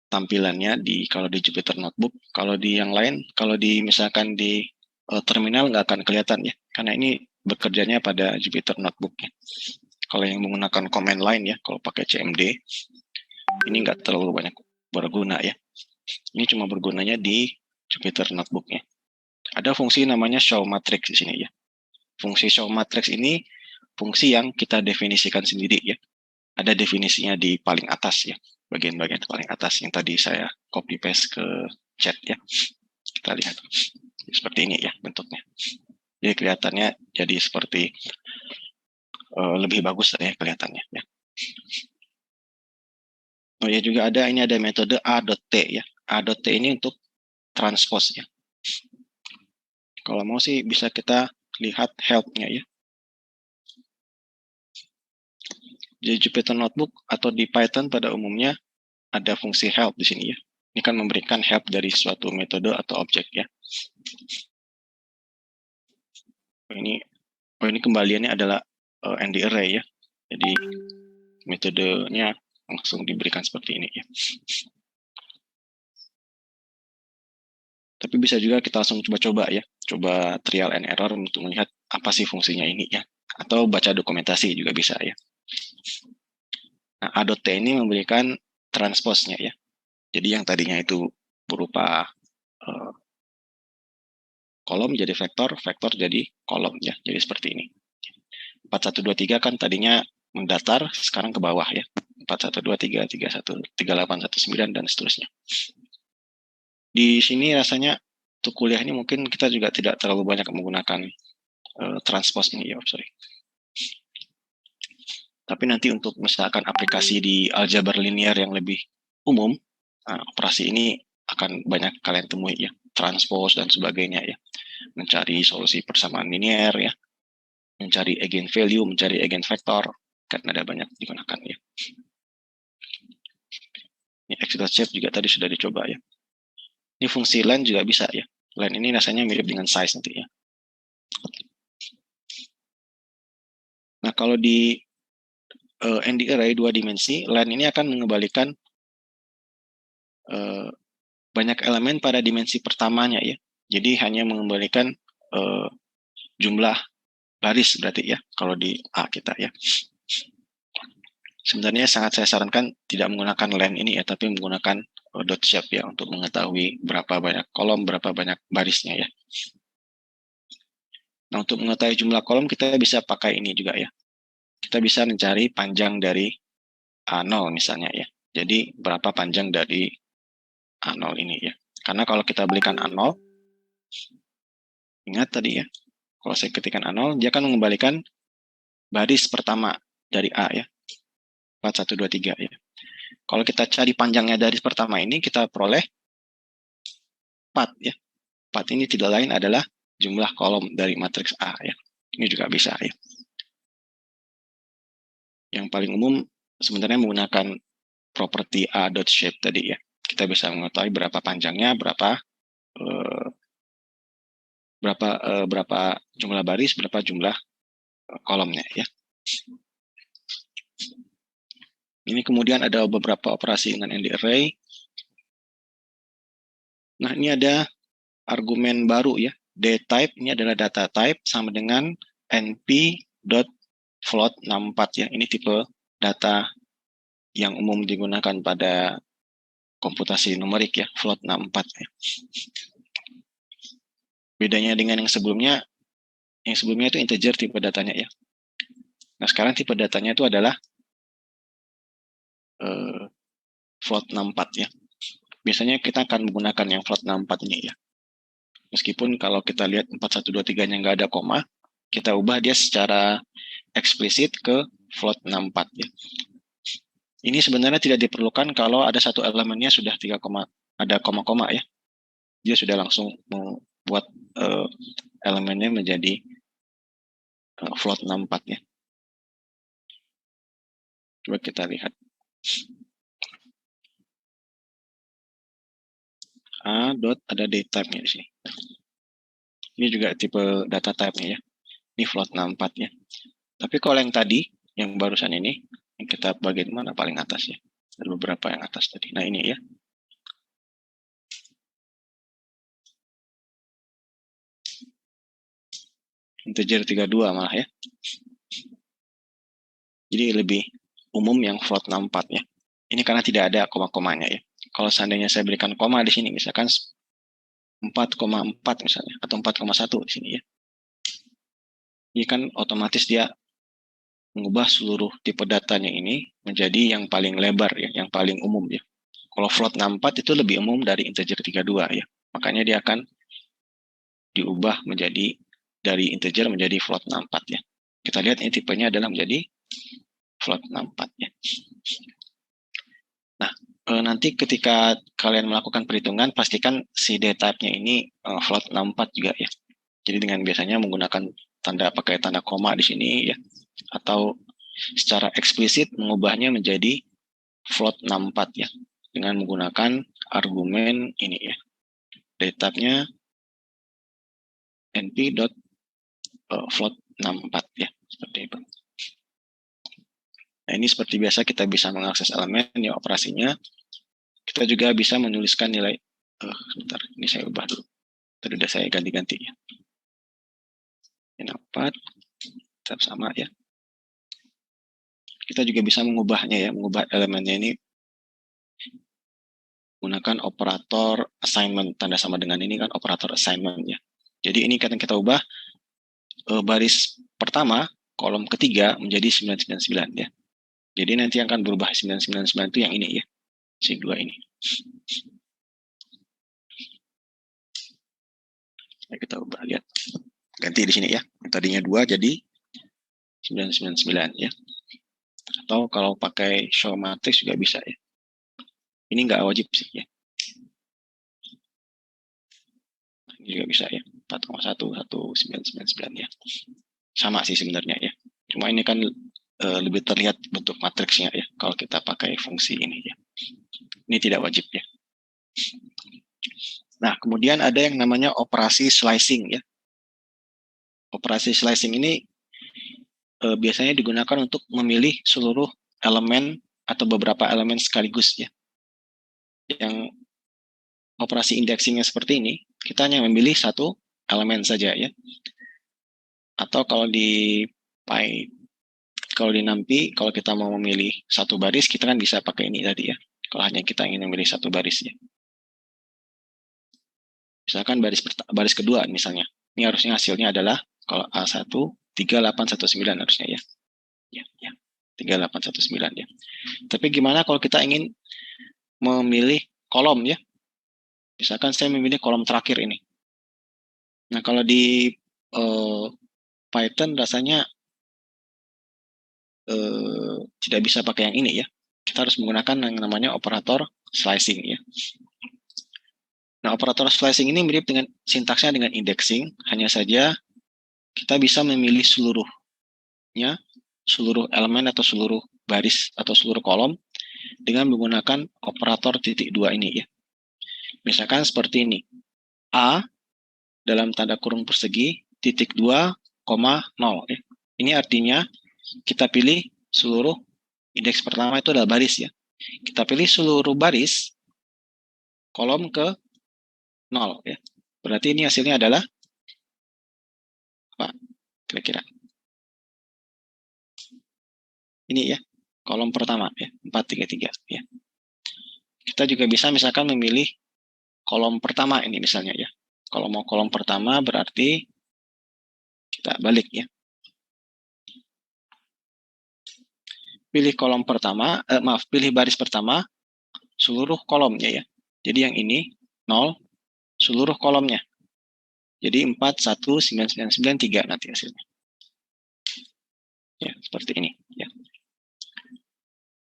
tampilannya kalau di Jupyter Notebook. Kalau di yang lain, kalau misalkan di terminal nggak akan kelihatan ya, karena ini bekerjanya pada Jupyter Notebook ya. Kalau yang menggunakan command line ya, kalau pakai CMD, ini nggak terlalu banyak berguna ya. Ini cuma bergunanya di Jupyter Notebook ya. Ada fungsi namanya show matrix di sini ya. Fungsi show matrix ini fungsi yang kita definisikan sendiri ya. Ada definisinya di paling atas ya, bagian-bagian paling atas yang tadi saya copy paste ke chat ya. Kita lihat seperti ini ya bentuknya. Jadi kelihatannya jadi seperti lebih bagus ya kelihatannya ya. Oh ya, juga ini ada metode A.T ya. A.T ini untuk transpose ya. Kalau mau sih bisa kita lihat help-nya ya. Di Jupyter Notebook atau di Python pada umumnya ada fungsi help di sini ya. Ini kan memberikan help dari suatu metode atau objek ya. Ini kembaliannya adalah ND array ya. Jadi metodenya langsung diberikan seperti ini ya. Tapi bisa juga kita langsung coba-coba ya. Coba trial and error untuk melihat apa sih fungsinya ini ya. Atau baca dokumentasi juga bisa ya. Nah, A.T ini memberikan transpose-nya ya. Jadi yang tadinya itu berupa kolom jadi vektor, vektor jadi kolom ya. Jadi seperti ini. 4123 kan tadinya mendatar, sekarang ke bawah ya. 4123, 31, 3819 dan seterusnya. Di sini rasanya untuk kuliah ini mungkin kita juga tidak terlalu banyak menggunakan transpose ini ya, sorry. Tapi nanti untuk misalkan aplikasi di aljabar linear yang lebih umum, operasi ini akan banyak kalian temui ya, transpose dan sebagainya ya. Mencari solusi persamaan linear ya, mencari eigenvalue, mencari eigenvector, kan ada banyak digunakan ya. Ini X.shape juga tadi sudah dicoba ya. Ini fungsi len juga bisa ya. Len ini rasanya mirip dengan size nanti ya. Nah, kalau di ND array 2 dimensi, len ini akan mengembalikan banyak elemen pada dimensi pertamanya ya. Jadi hanya mengembalikan jumlah baris berarti ya, kalau di A kita ya. Sebenarnya sangat saya sarankan tidak menggunakan len ini ya, tapi menggunakan dot shape ya, untuk mengetahui berapa banyak kolom, berapa banyak barisnya ya. Nah, untuk mengetahui jumlah kolom kita bisa pakai ini juga ya. Kita bisa mencari panjang dari A0 misalnya ya. Jadi berapa panjang dari A0 ini ya. Karena kalau kita belikan A0, ingat tadi ya, kalau saya ketikkan A0, dia akan mengembalikan baris pertama dari A ya. 4123 ya. Kalau kita cari panjangnya baris pertama ini, kita peroleh 4 ya. 4 ini tidak lain adalah jumlah kolom dari matriks A ya. Ini juga bisa ya. Yang paling umum sebenarnya menggunakan properti A.shape tadi ya. Kita bisa mengetahui berapa panjangnya, berapa jumlah baris, berapa jumlah kolomnya ya. Ini kemudian ada beberapa operasi dengan ND array. Nah, ini ada argumen baru ya. D-type ini adalah data type sama dengan np.float64 ya. Ini tipe data yang umum digunakan pada komputasi numerik ya, float 64 ya. Bedanya dengan yang sebelumnya itu integer tipe datanya ya. Nah, sekarang tipe datanya itu adalah float 64 ya. Biasanya kita akan menggunakan yang float 64 ini ya. Meskipun kalau kita lihat 4123-nya nggak ada koma, kita ubah dia secara eksplisit ke float 64 ya. Ini sebenarnya tidak diperlukan kalau ada satu elemennya sudah 3, ada koma-koma ya. Dia sudah langsung membuat elemennya menjadi float 64 ya. Coba kita lihat. A dot ada daytime-nya di sini. Ini juga tipe data type-nya ya. Ini float 64 ya. Tapi kalau yang tadi, yang barusan ini, yang kita bagian mana paling atas ya. Ada beberapa yang atas tadi. Nah ini ya. Integer 32 malah ya. Jadi lebih umum yang float 64 ya. Ini karena tidak ada koma-komanya ya. Kalau seandainya saya berikan koma di sini, misalkan 4,4 misalnya, atau 4,1 di sini ya. Ini kan otomatis dia mengubah seluruh tipe datanya ini menjadi yang paling lebar ya, yang paling umum ya. Kalau float 64 itu lebih umum dari integer 32 ya. Makanya dia akan diubah menjadi dari integer menjadi float 64 ya. Kita lihat ini tipenya adalah menjadi float 64 ya. Nah, nanti ketika kalian melakukan perhitungan, pastikan si data-nya ini float 64 juga ya. Jadi dengan biasanya menggunakan pakai tanda koma di sini ya, atau secara eksplisit mengubahnya menjadi float 64 ya, dengan menggunakan argumen ini ya. Data-nya np.float 64 ya, seperti itu. Nah, ini seperti biasa kita bisa mengakses elemen ya operasinya. Kita juga bisa menuliskan nilai. Sebentar, ini saya ubah dulu. Tadi sudah saya ganti-ganti ya. Ini 4, tetap sama ya. Kita juga bisa mengubahnya ya, mengubah elemennya ini menggunakan operator assignment. Tanda sama dengan ini kan operator assignment ya. Jadi ini kan kita ubah baris pertama, kolom ketiga menjadi 999 ya. Jadi nanti akan berubah 999 itu yang ini ya, si 2 ini. Nah, kita ubah, lihat. Ganti di sini ya. Tadinya 2 jadi 999 ya. Atau kalau pakai show matrix juga bisa ya. Ini nggak wajib sih ya. Ini juga bisa ya. 4,11999 ya. Sama sih sebenarnya ya. Cuma ini kan lebih terlihat bentuk matriksnya ya kalau kita pakai fungsi ini ya. Ini tidak wajib ya. Nah, kemudian ada yang namanya operasi slicing ya. Operasi slicing ini biasanya digunakan untuk memilih seluruh elemen atau beberapa elemen sekaligus ya. Yang operasi indexingnya seperti ini, kita hanya memilih satu elemen saja ya. Atau kalau di NumPy, kalau kita mau memilih satu baris, kita kan bisa pakai ini tadi ya. Kalau hanya kita ingin memilih satu baris ya. Misalkan baris kedua misalnya. Ini harusnya hasilnya adalah kalau A1 3819 harusnya ya. Ya, 3819 ya. Tapi gimana kalau kita ingin memilih kolom ya? Misalkan saya memilih kolom terakhir ini. Nah, kalau di Python rasanya tidak bisa pakai yang ini ya. Kita harus menggunakan yang namanya operator slicing ya. Nah, operator slicing ini mirip dengan sintaksnya dengan indexing, hanya saja kita bisa memilih seluruhnya, seluruh elemen atau seluruh baris atau seluruh kolom dengan menggunakan operator titik 2 ini ya. Misalkan seperti ini. A dalam tanda kurung persegi titik 2, 0 ya. Ini artinya kita pilih seluruh indeks pertama itu adalah baris ya. Kita pilih seluruh baris kolom ke 0 ya. Berarti ini hasilnya adalah apa kira-kira? Ini ya, kolom pertama ya, 433 ya. Kita juga bisa misalkan memilih kolom pertama ini misalnya ya. Kalau mau kolom pertama berarti kita balik ya. Pilih kolom pertama, pilih baris pertama seluruh kolomnya ya. Jadi yang ini 0 seluruh kolomnya. Jadi 419993 nanti hasilnya. Ya, seperti ini ya.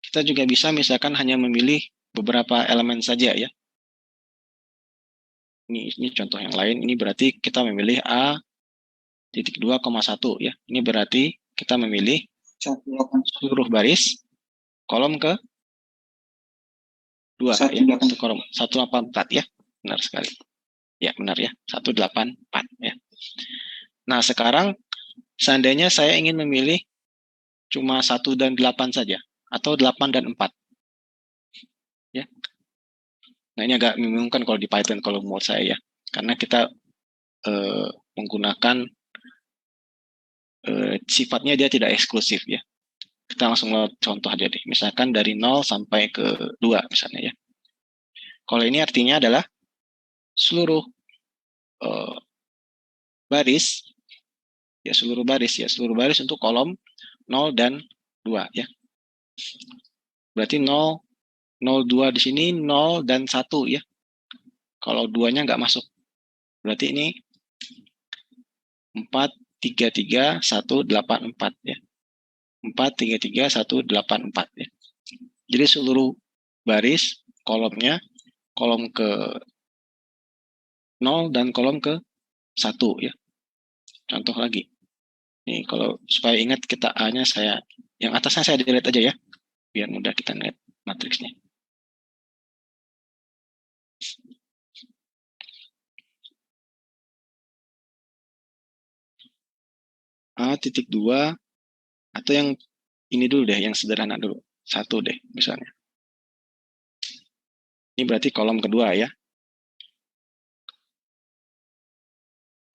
Kita juga bisa misalkan hanya memilih beberapa elemen saja ya. Ini contoh yang lain. Ini berarti kita memilih A.2,1 ya. Ini berarti kita memilih seluruh baris kolom ke 2 ya. Kolom 184 ya. Benar sekali. Ya, benar ya. 184 ya. Nah, sekarang seandainya saya ingin memilih cuma 1 dan 8 saja, atau 8 dan 4. Ya. Nah, ini agak membingungkan kalau di Python kalau menurut saya ya. Karena kita menggunakan sifatnya dia tidak eksklusif ya. Kita langsung lihat contoh aja deh. Misalkan dari 0 sampai ke 2 misalnya ya. Kalau ini artinya adalah seluruh baris ya, seluruh baris untuk kolom 0 dan 2 ya. Berarti 0, 0, 2 di sini 0 dan 1 ya. Kalau 2-nya nggak masuk. Berarti ini 4, 3, 3, 1, 8, 4 ya. 4, 3, 3, 1, 8, 4 ya. Jadi seluruh baris kolomnya, kolom ke 0 dan kolom ke 1 ya. Contoh lagi. Nih kalau supaya ingat kita A-nya yang atasnya saya delete aja ya. Biar mudah kita lihat matriksnya. A.2 atau yang ini dulu deh, yang sederhana dulu. 1 deh misalnya. Ini berarti kolom kedua ya.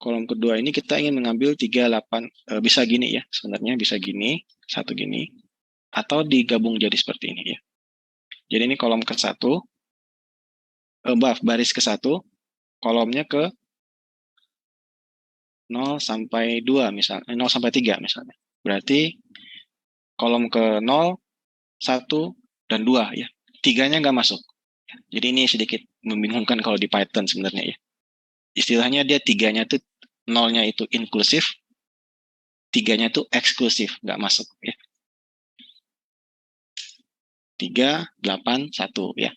Kolom kedua ini kita ingin mengambil 38, bisa gini ya, sebenarnya bisa gini, 1 gini, atau digabung jadi seperti ini ya. Jadi ini kolom ke-1, baris ke-1, kolomnya ke 0 sampai 2 misalnya, 0 sampai 3 misalnya. Berarti kolom ke 0, 1, dan 2 ya. 3-nya nggak masuk. Jadi ini sedikit membingungkan kalau di Python sebenarnya ya. Istilahnya dia 3-nya itu 0-nya itu inklusif, 3-nya itu eksklusif, nggak masuk ya. 3, 8, 1 ya.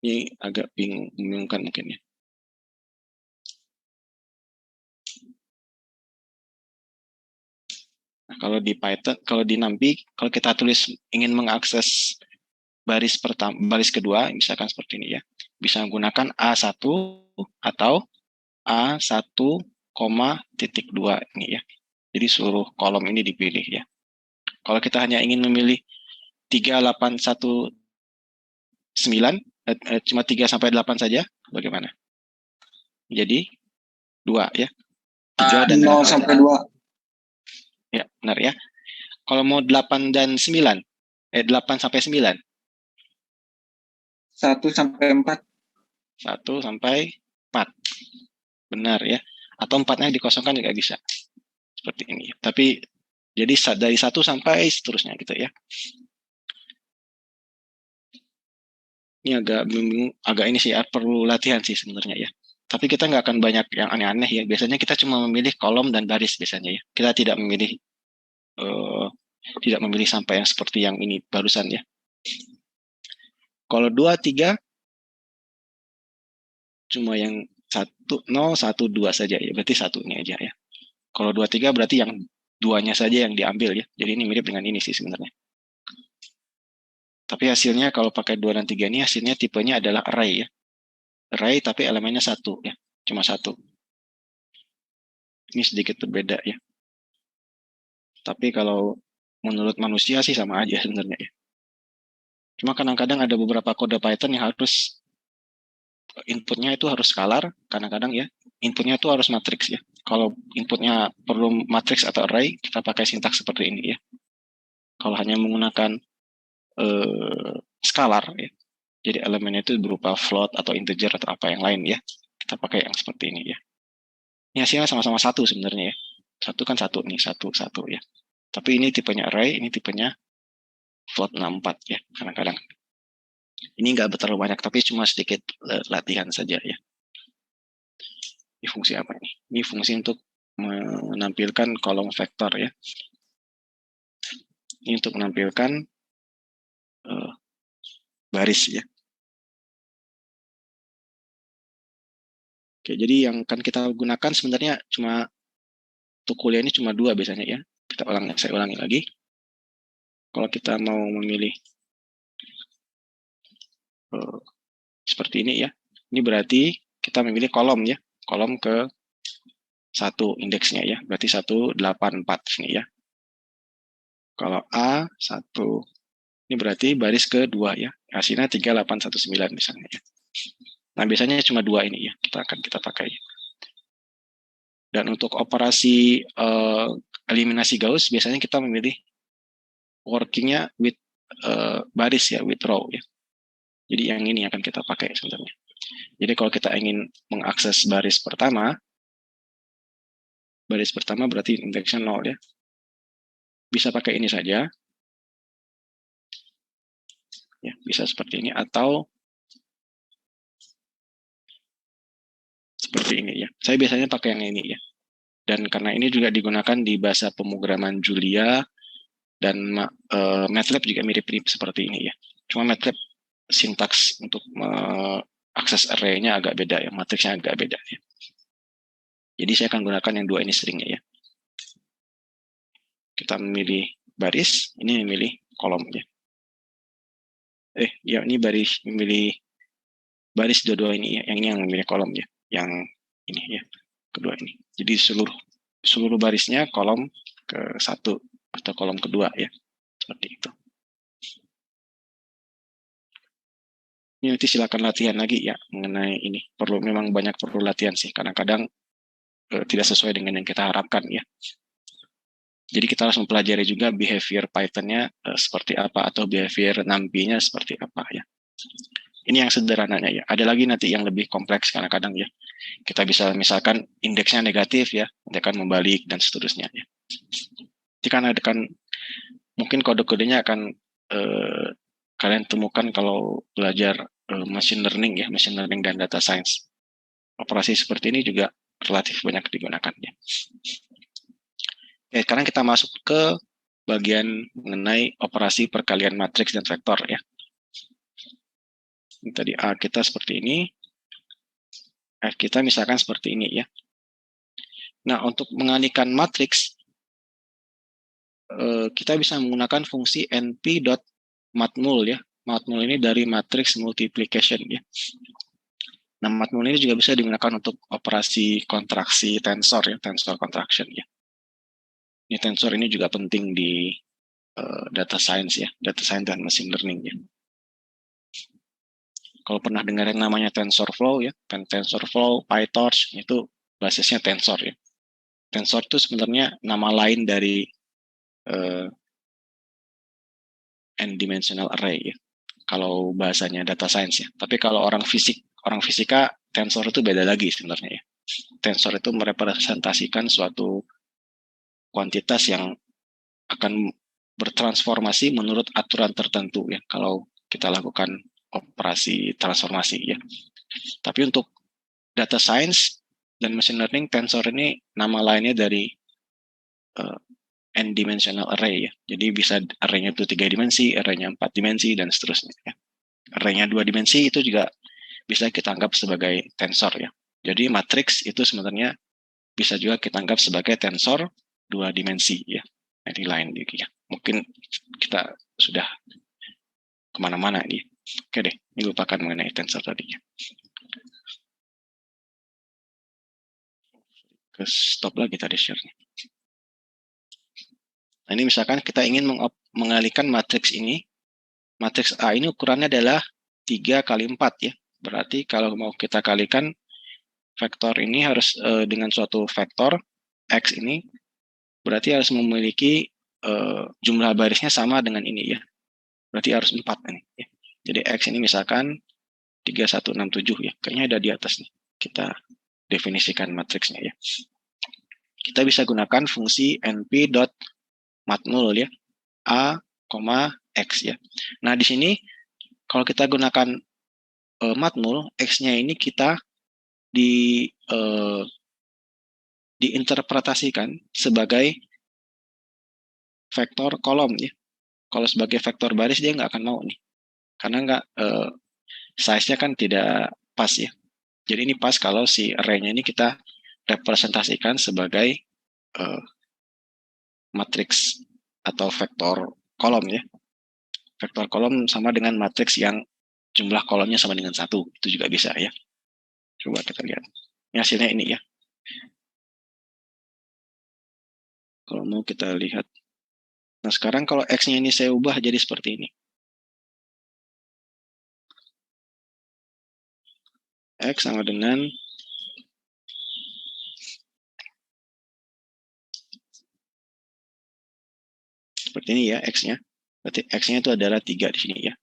Ini agak membingungkan mungkin ya. Nah, kalau di Python, kalau di NumPy, kalau kita tulis ingin mengakses baris pertama, baris kedua, misalkan seperti ini ya, bisa menggunakan A1 atau A1, titik 2 ini ya. Jadi seluruh kolom ini dipilih ya. Kalau kita hanya ingin memilih 3, 8, 1, 9, cuma 3 sampai 8 saja, bagaimana? Jadi 2 ya. 3 dan
0 sampai 2.
Ya, benar ya. Kalau mau 8 dan 9, 8 sampai 9.
1 sampai 4.
1 sampai 4. Benar ya. Atau 4-nya dikosongkan juga bisa. Seperti ini. Tapi jadi dari 1 sampai seterusnya gitu ya. Ini agak ini sih perlu latihan sih sebenarnya ya. Tapi kita nggak akan banyak yang aneh-aneh ya. Biasanya kita cuma memilih kolom dan baris biasanya ya. Kita tidak memilih sampai yang seperti yang ini barusan ya. Kalau 2, 3 cuma yang 1, 0, 1, 2 saja ya. Berarti satunya aja ya. Kalau 2, 3 berarti yang 2-nya saja yang diambil ya. Jadi ini mirip dengan ini sih sebenarnya. Tapi hasilnya kalau pakai 2 dan 3 ini hasilnya tipenya adalah array ya. Array tapi elemennya 1 ya. Cuma 1. Ini sedikit berbeda ya. Tapi kalau menurut manusia sih sama aja sebenarnya ya. Cuma kadang-kadang ada beberapa kode Python yang harus inputnya itu harus scalar, kadang-kadang ya inputnya itu harus matriks ya. Kalau inputnya perlu matriks atau array, kita pakai sintaks seperti ini ya. Kalau hanya menggunakan scalar ya, jadi elemennya itu berupa float atau integer atau apa yang lain ya, kita pakai yang seperti ini ya. Ini hasilnya sama-sama 1 sebenarnya ya. 1 kan 1 nih, 1 ya. Tapi ini tipenya array, ini tipenya float 64 ya, kadang-kadang. Ini nggak terlalu banyak, tapi cuma sedikit latihan saja ya. Ini fungsi apa ini? Ini fungsi untuk menampilkan kolom vektor ya. Ini untuk menampilkan baris ya. Oke, jadi yang akan kita gunakan sebenarnya cuma untuk kuliah ini cuma 2 biasanya ya. Saya ulangi lagi. Kalau kita mau memilih seperti ini ya. Ini berarti kita memilih kolom ya, kolom ke 1 indeksnya ya, berarti 184 sini ya. Kalau A1 ini berarti baris kedua ya, hasilnya 3819 misalnya ya. Nah biasanya cuma 2 ini ya, kita pakai. Dan untuk operasi eliminasi Gauss biasanya kita memilih workingnya with baris ya, with row ya. Jadi yang ini akan kita pakai sebenarnya. Jadi kalau kita ingin mengakses baris pertama berarti indeksnya 0 ya. Bisa pakai ini saja. Ya, bisa seperti ini atau seperti ini ya. Saya biasanya pakai yang ini ya. Dan karena ini juga digunakan di bahasa pemrograman Julia dan MATLAB juga mirip-mirip seperti ini ya. Cuma MATLAB sintaks untuk akses array-nya agak beda ya, matriksnya agak beda ya. Jadi saya akan gunakan yang 2 ini seringnya ya. Kita memilih baris, ini memilih kolom ya. Ya ini memilih baris dua-dua ini ya, yang ini yang memilih kolom ya, yang ini ya, kedua ini. Jadi seluruh barisnya kolom ke 1 atau kolom kedua ya, seperti itu. Ini nanti silakan latihan lagi ya mengenai ini. Memang banyak perlu latihan sih, kadang-kadang tidak sesuai dengan yang kita harapkan ya. Jadi kita harus mempelajari juga behavior Python-nya seperti apa atau behavior NumPy-nya seperti apa ya. Ini yang sederhananya ya. Ada lagi nanti yang lebih kompleks kadang-kadang ya. Kita bisa misalkan indeksnya negatif ya, nanti akan membalik dan seterusnya ya. Jadi kan mungkin kode-kodenya akan kalian temukan kalau belajar machine learning ya, machine learning dan data science. Operasi seperti ini juga relatif banyak digunakan ya. Oke, sekarang kita masuk ke bagian mengenai operasi perkalian matriks dan vektor ya. Ini tadi A kita seperti ini, F kita misalkan seperti ini ya. Nah, untuk mengalihkan matriks, kita bisa menggunakan fungsi np.matmul ya. Matmul ini dari matrix multiplication ya. Nah, matmul ini juga bisa digunakan untuk operasi kontraksi tensor ya, tensor contraction ya. Ini tensor ini juga penting di data science ya, data science dan machine learning ya. Kalau pernah dengar yang namanya TensorFlow ya, TensorFlow, PyTorch itu basisnya tensor ya. Tensor itu sebenarnya nama lain dari n-dimensional array ya. Kalau bahasanya data science ya. Tapi kalau orang fisika, tensor itu beda lagi sebenarnya ya. Tensor itu merepresentasikan suatu kuantitas yang akan bertransformasi menurut aturan tertentu ya. Kalau kita lakukan operasi transformasi ya. Tapi untuk data science dan machine learning, tensor ini nama lainnya dari n-dimensional array ya. Jadi bisa array-nya itu 3 dimensi, array-nya 4 dimensi, dan seterusnya ya. Array-nya 2 dimensi itu juga bisa kita anggap sebagai tensor ya. Jadi matriks itu sebenarnya bisa juga kita anggap sebagai tensor 2 dimensi ya. Ini lain ya. Mungkin kita sudah kemana-mana ini. Oke deh, ini lupakan mengenai tensor tadinya. Ke stop lagi tadi share-nya. Nah, ini misalkan kita ingin mengalihkan matriks ini. Matriks A ini ukurannya adalah 3 kali 4 ya. Berarti kalau mau kita kalikan vektor ini harus dengan suatu vektor X ini, berarti harus memiliki jumlah barisnya sama dengan ini ya. Berarti harus 4 ini ya. Jadi X ini misalkan 3167 ya. Kayaknya ada di atas nih. Kita definisikan matriksnya ya. Kita bisa gunakan fungsi np.matmul ya. A, X ya. Nah, di sini kalau kita gunakan matmul, X-nya ini kita diinterpretasikan sebagai vektor kolom ya. Kalau sebagai vektor baris dia nggak akan mau nih. Karena size-nya kan tidak pas ya. Jadi ini pas kalau si array-nya ini kita representasikan sebagai matriks atau vektor kolom ya. Vektor kolom sama dengan matriks yang jumlah kolomnya sama dengan 1. Itu juga bisa ya. Coba kita lihat. Ini hasilnya ini ya. Kalau mau kita lihat. Nah, sekarang kalau X-nya ini saya ubah jadi seperti ini. X sama dengan seperti ini ya X-nya. Berarti X-nya itu adalah 3 di sini ya.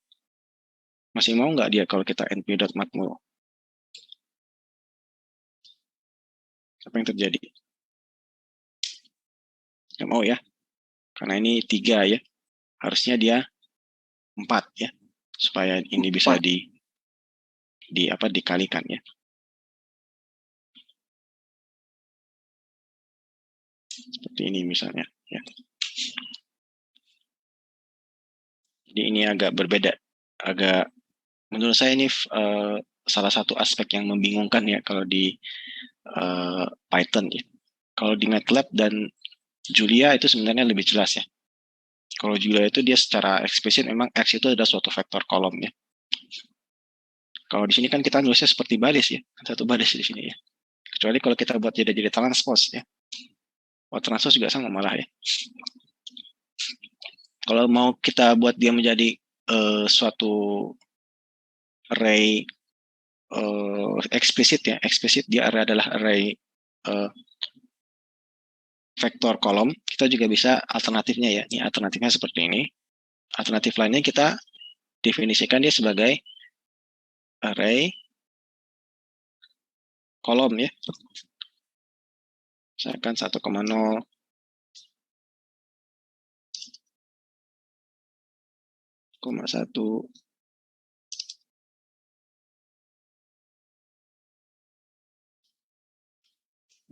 Masih mau nggak dia kalau kita np.matmul? Apa yang terjadi? Nggak mau ya. Karena ini 3 ya. Harusnya dia 4 ya. Supaya ini bisa dikalikan ya. Seperti ini misalnya ya. Jadi ini agak berbeda. Menurut saya ini salah satu aspek yang membingungkan ya kalau di Python ya. Kalau di MATLAB dan Julia itu sebenarnya lebih jelas ya. Kalau Julia itu dia secara eksplisit memang X itu adalah suatu vektor kolom ya. Kalau di sini kan kita nulisnya seperti baris ya, satu baris di sini ya. Kecuali kalau kita buat jadi transpose ya. Transpose juga sama malah ya. Kalau mau kita buat dia menjadi suatu array eksplisit ya, eksplisit dia adalah array vektor kolom, kita juga bisa alternatifnya ya. Ini alternatifnya seperti ini. Alternatif lainnya kita definisikan dia sebagai array kolom ya. Misalkan 1,0 1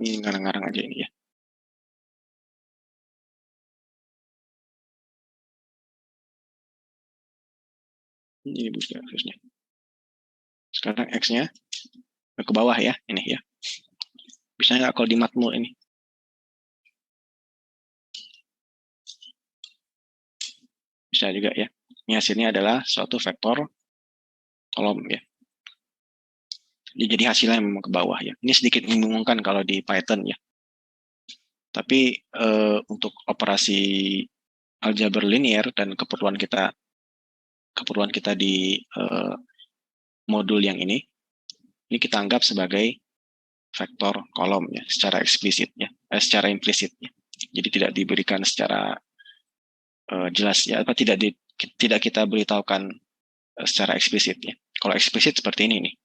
ini ngarang-ngarang aja ini ya. Ini bukan harusnya. Sekarang X-nya ke bawah ya, ini ya. Bisa nggak kalau di matmul ini? Bisa juga ya. Ini hasilnya adalah suatu vektor kolom ya. Jadi hasilnya memang ke bawah ya. Ini sedikit membingungkan kalau di Python ya. Tapi untuk operasi aljabar linear dan keperluan kita di modul yang ini kita anggap sebagai vektor kolom ya, secara eksplisit ya, secara implisit ya. Jadi tidak diberikan secara jelas ya, tidak kita beritahukan secara eksplisit ya. Kalau eksplisit seperti ini nih.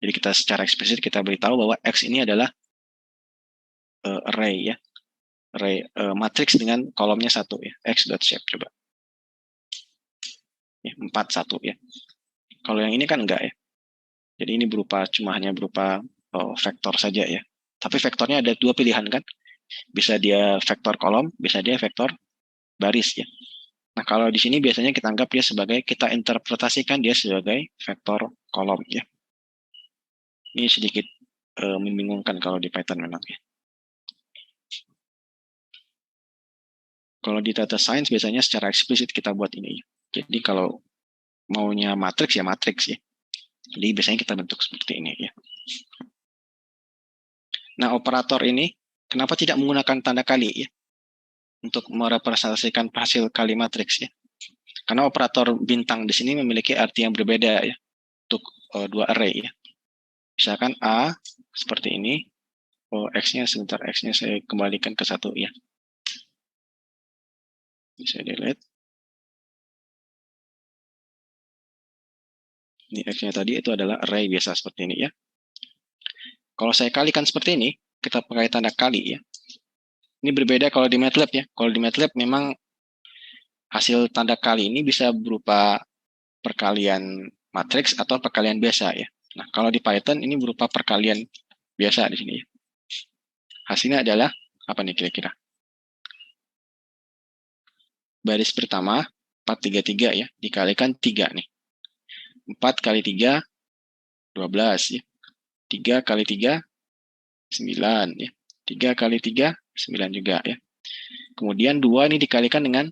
Jadi kita secara eksplisit kita beritahu bahwa X ini adalah array ya. Array matriks dengan kolomnya 1 ya. X.shape coba. Ya, 4 1 ya. Kalau yang ini kan enggak ya. Jadi ini hanya berupa vektor saja ya. Tapi vektornya ada 2 pilihan kan. Bisa dia vektor kolom, bisa dia vektor baris ya. Nah, kalau di sini biasanya kita anggap dia sebagai, kita interpretasikan dia sebagai vektor kolom ya. Ini sedikit membingungkan kalau di Python memang ya. Kalau di data science biasanya secara eksplisit kita buat ini ya. Jadi kalau maunya matriks ya matriks ya. Jadi biasanya kita bentuk seperti ini ya. Nah, operator ini kenapa tidak menggunakan tanda kali ya? Untuk merepresentasikan hasil kali matriks ya. Karena operator bintang di sini memiliki arti yang berbeda ya. Untuk 2 array ya. Misalkan A seperti ini. X-nya sebentar, X-nya saya kembalikan ke 1 ya. Ini saya delete. Ini X-nya tadi itu adalah array biasa seperti ini ya. Kalau saya kalikan seperti ini, kita pakai tanda kali ya. Ini berbeda kalau di MATLAB ya. Kalau di MATLAB memang hasil tanda kali ini bisa berupa perkalian matriks atau perkalian biasa ya. Nah, kalau di Python ini berupa perkalian biasa di sini ya. Hasilnya adalah apa nih kira-kira? Baris pertama 433 ya, dikalikan 3 nih. 4 kali 3 12 ya. 3 kali 3 9 ya. 3 kali 3 9 juga ya. Kemudian 2 ini dikalikan dengan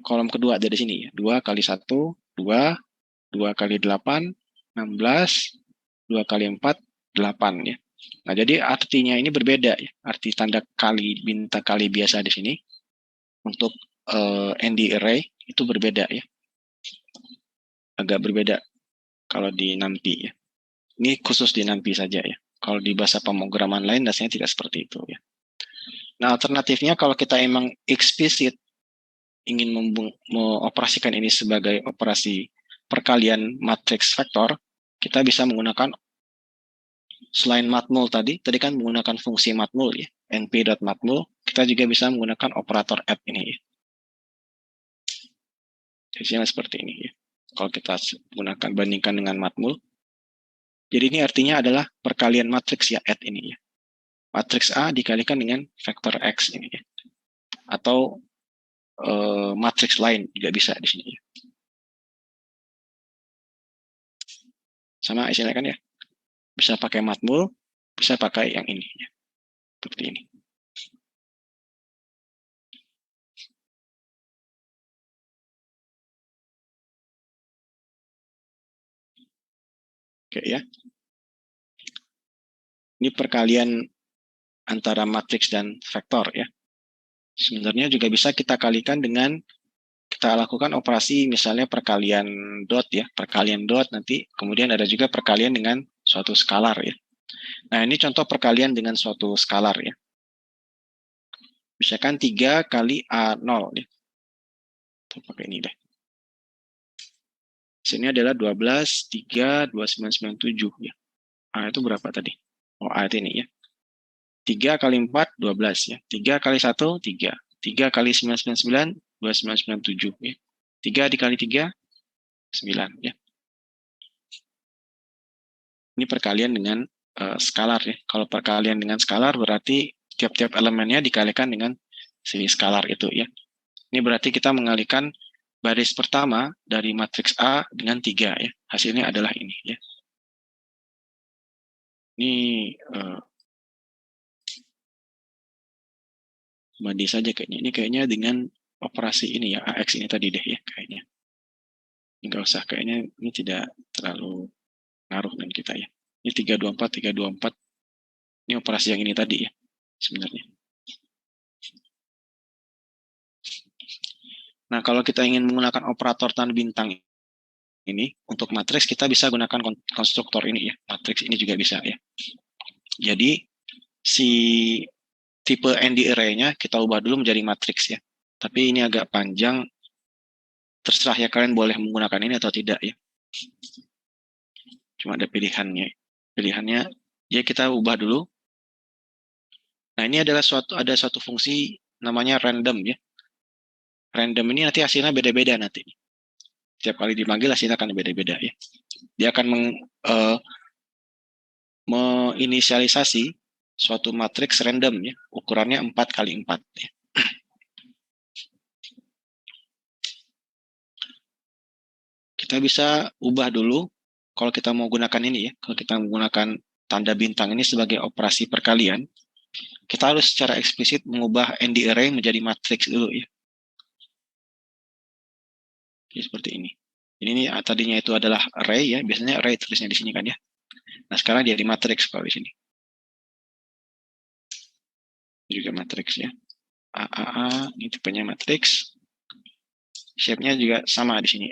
kolom kedua dari sini ya. 2 kali 1 2, 2 kali 8 16, 2 kali 4, 8 ya. Nah, jadi artinya ini berbeda ya. Arti tanda kali, bintang kali biasa di sini untuk ND array itu berbeda ya. Agak berbeda kalau di NumPy ya. Ini khusus di NumPy saja ya. Kalau di bahasa pemrograman lain dasarnya tidak seperti itu ya. Nah, alternatifnya kalau kita emang eksplisit ingin mengoperasikan ini sebagai operasi perkalian matriks vektor, kita bisa menggunakan selain matmul tadi kan menggunakan fungsi matmul ya, np.matmul, kita juga bisa menggunakan operator add ini ya. Hasilnya seperti ini ya. Kalau kita gunakan bandingkan dengan matmul, jadi ini artinya adalah perkalian matriks ya, add ini ya. Matriks A dikalikan dengan vektor X ini ya. Atau matriks lain juga bisa di sini ya. Sama isinya kan ya. Bisa pakai matmul, bisa pakai yang ini ya. Seperti ini. Oke ya. Ini perkalian antara matriks dan vektor ya. Sebenarnya juga bisa kita kalikan dengan kita lakukan operasi misalnya perkalian dot ya, perkalian dot nanti kemudian ada juga perkalian dengan suatu skalar ya. Nah, ini contoh perkalian dengan suatu skalar ya. Misalkan 3 kali A0 ya. Kita pakai ini deh. Sini adalah 12, 3, 2997 ya. A itu berapa tadi? Oh, A itu ini ya. 3 kali 4, 12 ya. 3 kali 1, 3. 3 kali 999, 2997 ya. 3 dikali 3, 9 ya. Ini perkalian dengan skalar ya. Kalau perkalian dengan skalar berarti tiap-tiap elemennya dikalikan dengan si skalar itu ya. Ini berarti kita mengalihkan baris pertama dari matriks A dengan 3 ya. Hasilnya adalah ini ya. Ini bandi saja kayaknya. Ini kayaknya dengan operasi ini ya, AX ini tadi deh ya kayaknya. Enggak usah, kayaknya ini tidak terlalu ngaruh dengan kita ya. Ini 324, 324. Ini operasi yang ini tadi ya sebenarnya. Nah, kalau kita ingin menggunakan operator tanda bintang ini untuk matriks, kita bisa gunakan konstruktor ini ya. Matriks ini juga bisa ya. Jadi si tipe ND array-nya kita ubah dulu menjadi matriks ya. Tapi ini agak panjang. Terserah ya, kalian boleh menggunakan ini atau tidak ya. Cuma ada pilihannya. Pilihannya ya kita ubah dulu. Nah, ini adalah ada suatu fungsi namanya random ya. Random ini nanti hasilnya beda-beda nanti. Setiap kali dipanggil hasilnya akan beda-beda ya. Dia akan menginisialisasi suatu matriks random ya, ukurannya 4 kali 4 ya. Kita bisa ubah dulu kalau kita mau gunakan ini ya, kalau kita menggunakan tanda bintang ini sebagai operasi perkalian, kita harus secara eksplisit mengubah ND array menjadi matriks dulu ya. Jadi seperti ini. Ini tadinya itu adalah array ya, biasanya array tulisnya di sini kan ya. Nah, sekarang jadi matriks kalau di sini. Juga matriks ya. AAA, ini tipenya matriks. Shape-nya juga sama di sini.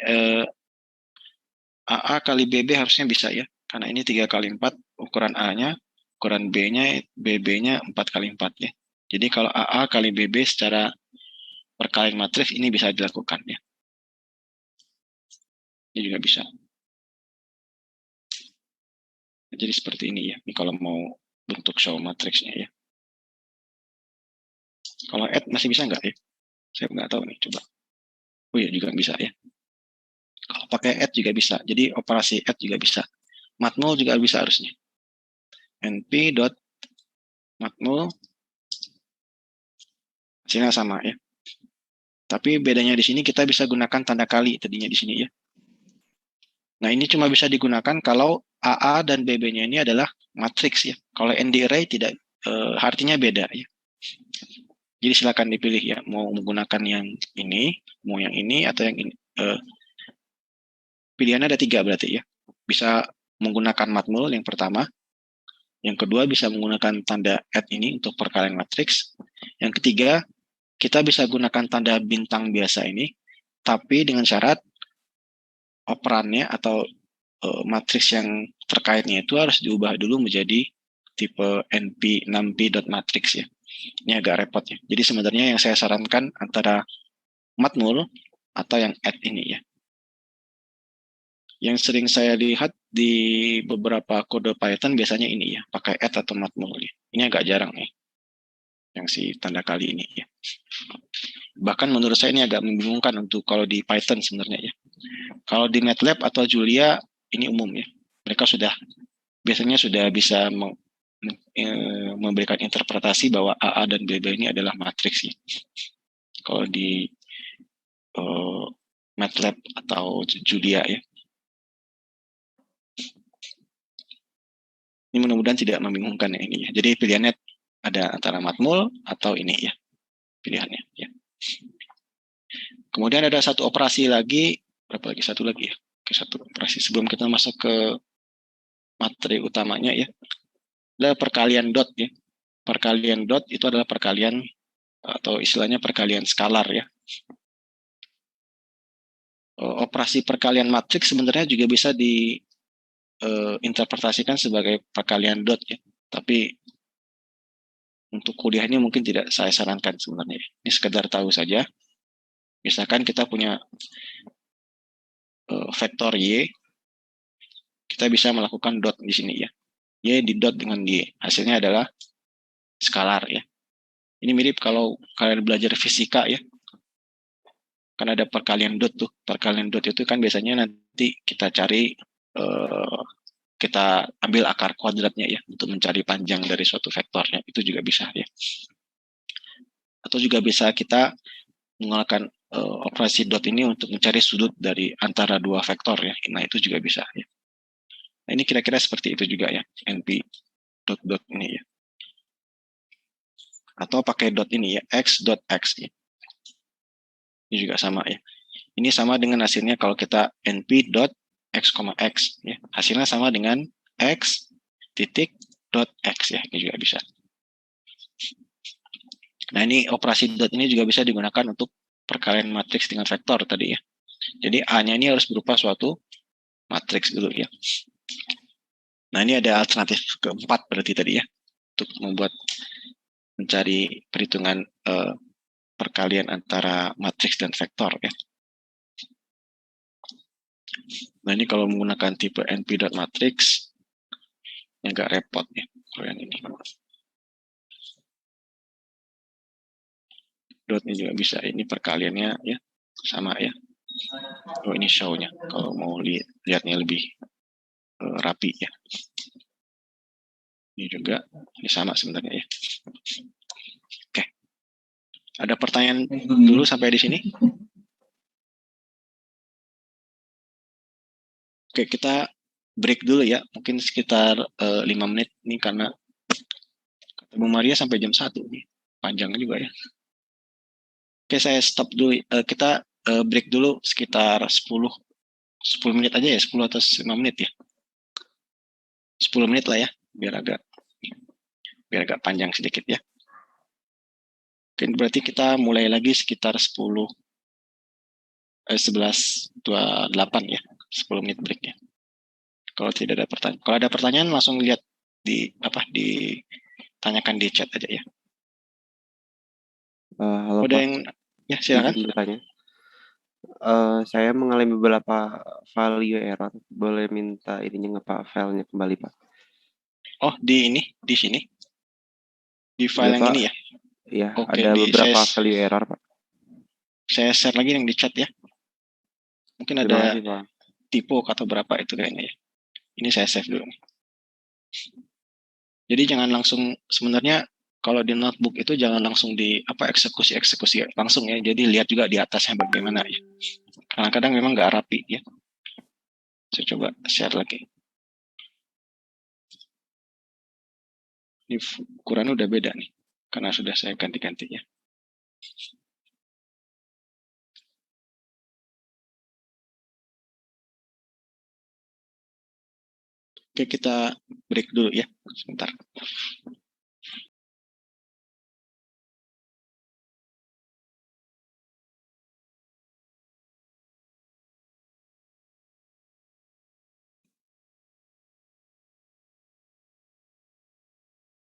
AA kali BB harusnya bisa ya. Karena ini 3 kali 4 ukuran A-nya, ukuran B-nya, BB-nya 4 kali 4 ya. Jadi kalau AA kali BB secara perkalian matriks ini bisa dilakukan ya. Ini juga bisa. Jadi seperti ini ya. Ini kalau mau bentuk show matriksnya ya. Kalau add masih bisa nggak ya? Saya nggak tahu nih, coba. Oh iya, juga bisa ya. Kalau pakai add juga bisa. Jadi operasi add juga bisa. Matmul juga bisa harusnya. np.matmul hasilnya sama ya. Tapi bedanya di sini kita bisa gunakan tanda kali tadinya di sini ya. Nah, ini cuma bisa digunakan kalau AA dan BB-nya ini adalah matriks ya. Kalau ND array tidak, artinya beda ya. Jadi silakan dipilih ya, mau menggunakan yang ini, mau yang ini atau yang ini. Pilihannya ada 3 berarti ya. Bisa menggunakan matmul yang pertama. Yang kedua bisa menggunakan tanda @ ini untuk perkalian matriks. Yang ketiga, kita bisa gunakan tanda bintang biasa ini, tapi dengan syarat operannya atau matriks yang terkaitnya itu harus diubah dulu menjadi tipe np6p.matrix ya. Ini agak repot ya. Jadi sebenarnya yang saya sarankan antara matmul atau yang @ ini ya. Yang sering saya lihat di beberapa kode Python biasanya ini ya, pakai @ atau matmul ya. Ini agak jarang ya, yang si tanda kali ini ya. Bahkan menurut saya ini agak membingungkan untuk kalau di Python sebenarnya ya. Kalau di MATLAB atau Julia ini umum ya. Mereka biasanya sudah bisa memberikan interpretasi bahwa AA dan BB ini adalah matriks ya. Kalau di MATLAB atau Julia ya. Ini mudah-mudahan tidak membingungkan ya ini ya. Jadi pilihannya ada antara matmul atau ini ya pilihannya ya. Kemudian ada satu operasi lagi, berapa lagi? Satu lagi ya. Oke, satu operasi sebelum kita masuk ke materi utamanya ya. Adalah perkalian dot ya. Perkalian dot itu adalah perkalian atau istilahnya perkalian skalar ya. Operasi perkalian matriks sebenarnya juga bisa diinterpretasikan sebagai perkalian dot ya. Tapi untuk kuliah ini mungkin tidak saya sarankan sebenarnya. Ini sekedar tahu saja. Misalkan kita punya vektor Y, kita bisa melakukan dot di sini ya. Y di dot dengan Y. Hasilnya adalah skalar ya. Ini mirip kalau kalian belajar fisika ya. Kan ada perkalian dot tuh. Perkalian dot itu kan biasanya nanti kita cari, kita ambil akar kuadratnya ya untuk mencari panjang dari suatu vektornya. Itu juga bisa ya. Atau juga bisa kita menggunakan operasi dot ini untuk mencari sudut dari antara dua vektor ya. Nah itu juga bisa ya. Nah, ini kira-kira seperti itu juga ya, np dot ini ya. Atau pakai dot ini ya, x dot x ya. Ini juga sama ya. Ini sama dengan hasilnya kalau kita np dot x, x ya. Hasilnya sama dengan x titik dot x ya. Ini juga bisa. Nah ini operasi dot ini juga bisa digunakan untuk perkalian matriks dengan vektor tadi ya. Jadi A-nya ini harus berupa suatu matriks dulu ya. Nah ini ada alternatif keempat berarti tadi ya. Untuk mencari perhitungan perkalian antara matriks dan vektor ya. Nah ini kalau menggunakan tipe np.matrix yang agak repot ya. Kalau yang ini. Dot ini juga bisa. Ini perkaliannya ya sama ya. Oh ini show-nya. Kalau mau lihatnya lebih rapi ya. Ini juga ini sama sebenarnya ya. Oke. Ada pertanyaan dulu sampai di sini? Oke, kita break dulu ya. Mungkin sekitar 5 menit nih karena Bu Maria sampai jam 1 nih. Panjang juga ya. Oke, saya stop dulu. Kita break dulu sekitar 10 menit aja ya, 10 atau 5 menit ya. 10 menit lah ya, biar agak panjang sedikit ya. Oke, berarti kita mulai lagi sekitar 11.28 ya. 10 menit break ya. Kalau tidak ada pertanyaan. Kalau ada pertanyaan langsung lihat ditanyakan di chat aja ya.
Halo
Ada
Pak.
yang ya silakan.
Bertanya. Saya mengalami beberapa value error. Boleh minta ininya nggak Pak, filenya kembali Pak?
Oh di sini di file
Ya,
yang
Pak.
ini ya.
Iya,
Oke,
ada beberapa value error Pak.
Saya share lagi yang di chat ya. Mungkin
Terima
ada
kasih, Pak.
tipe atau berapa itu kayaknya ya. Ini saya save dulu. Jadi jangan langsung, sebenarnya kalau di notebook itu jangan langsung eksekusi langsung ya. Jadi lihat juga di atasnya bagaimana ya. Kadang-kadang memang nggak rapi ya. Saya coba share lagi. Ini ukurannya udah beda nih, karena sudah saya ganti-ganti ya. Oke, kita break dulu ya, sebentar.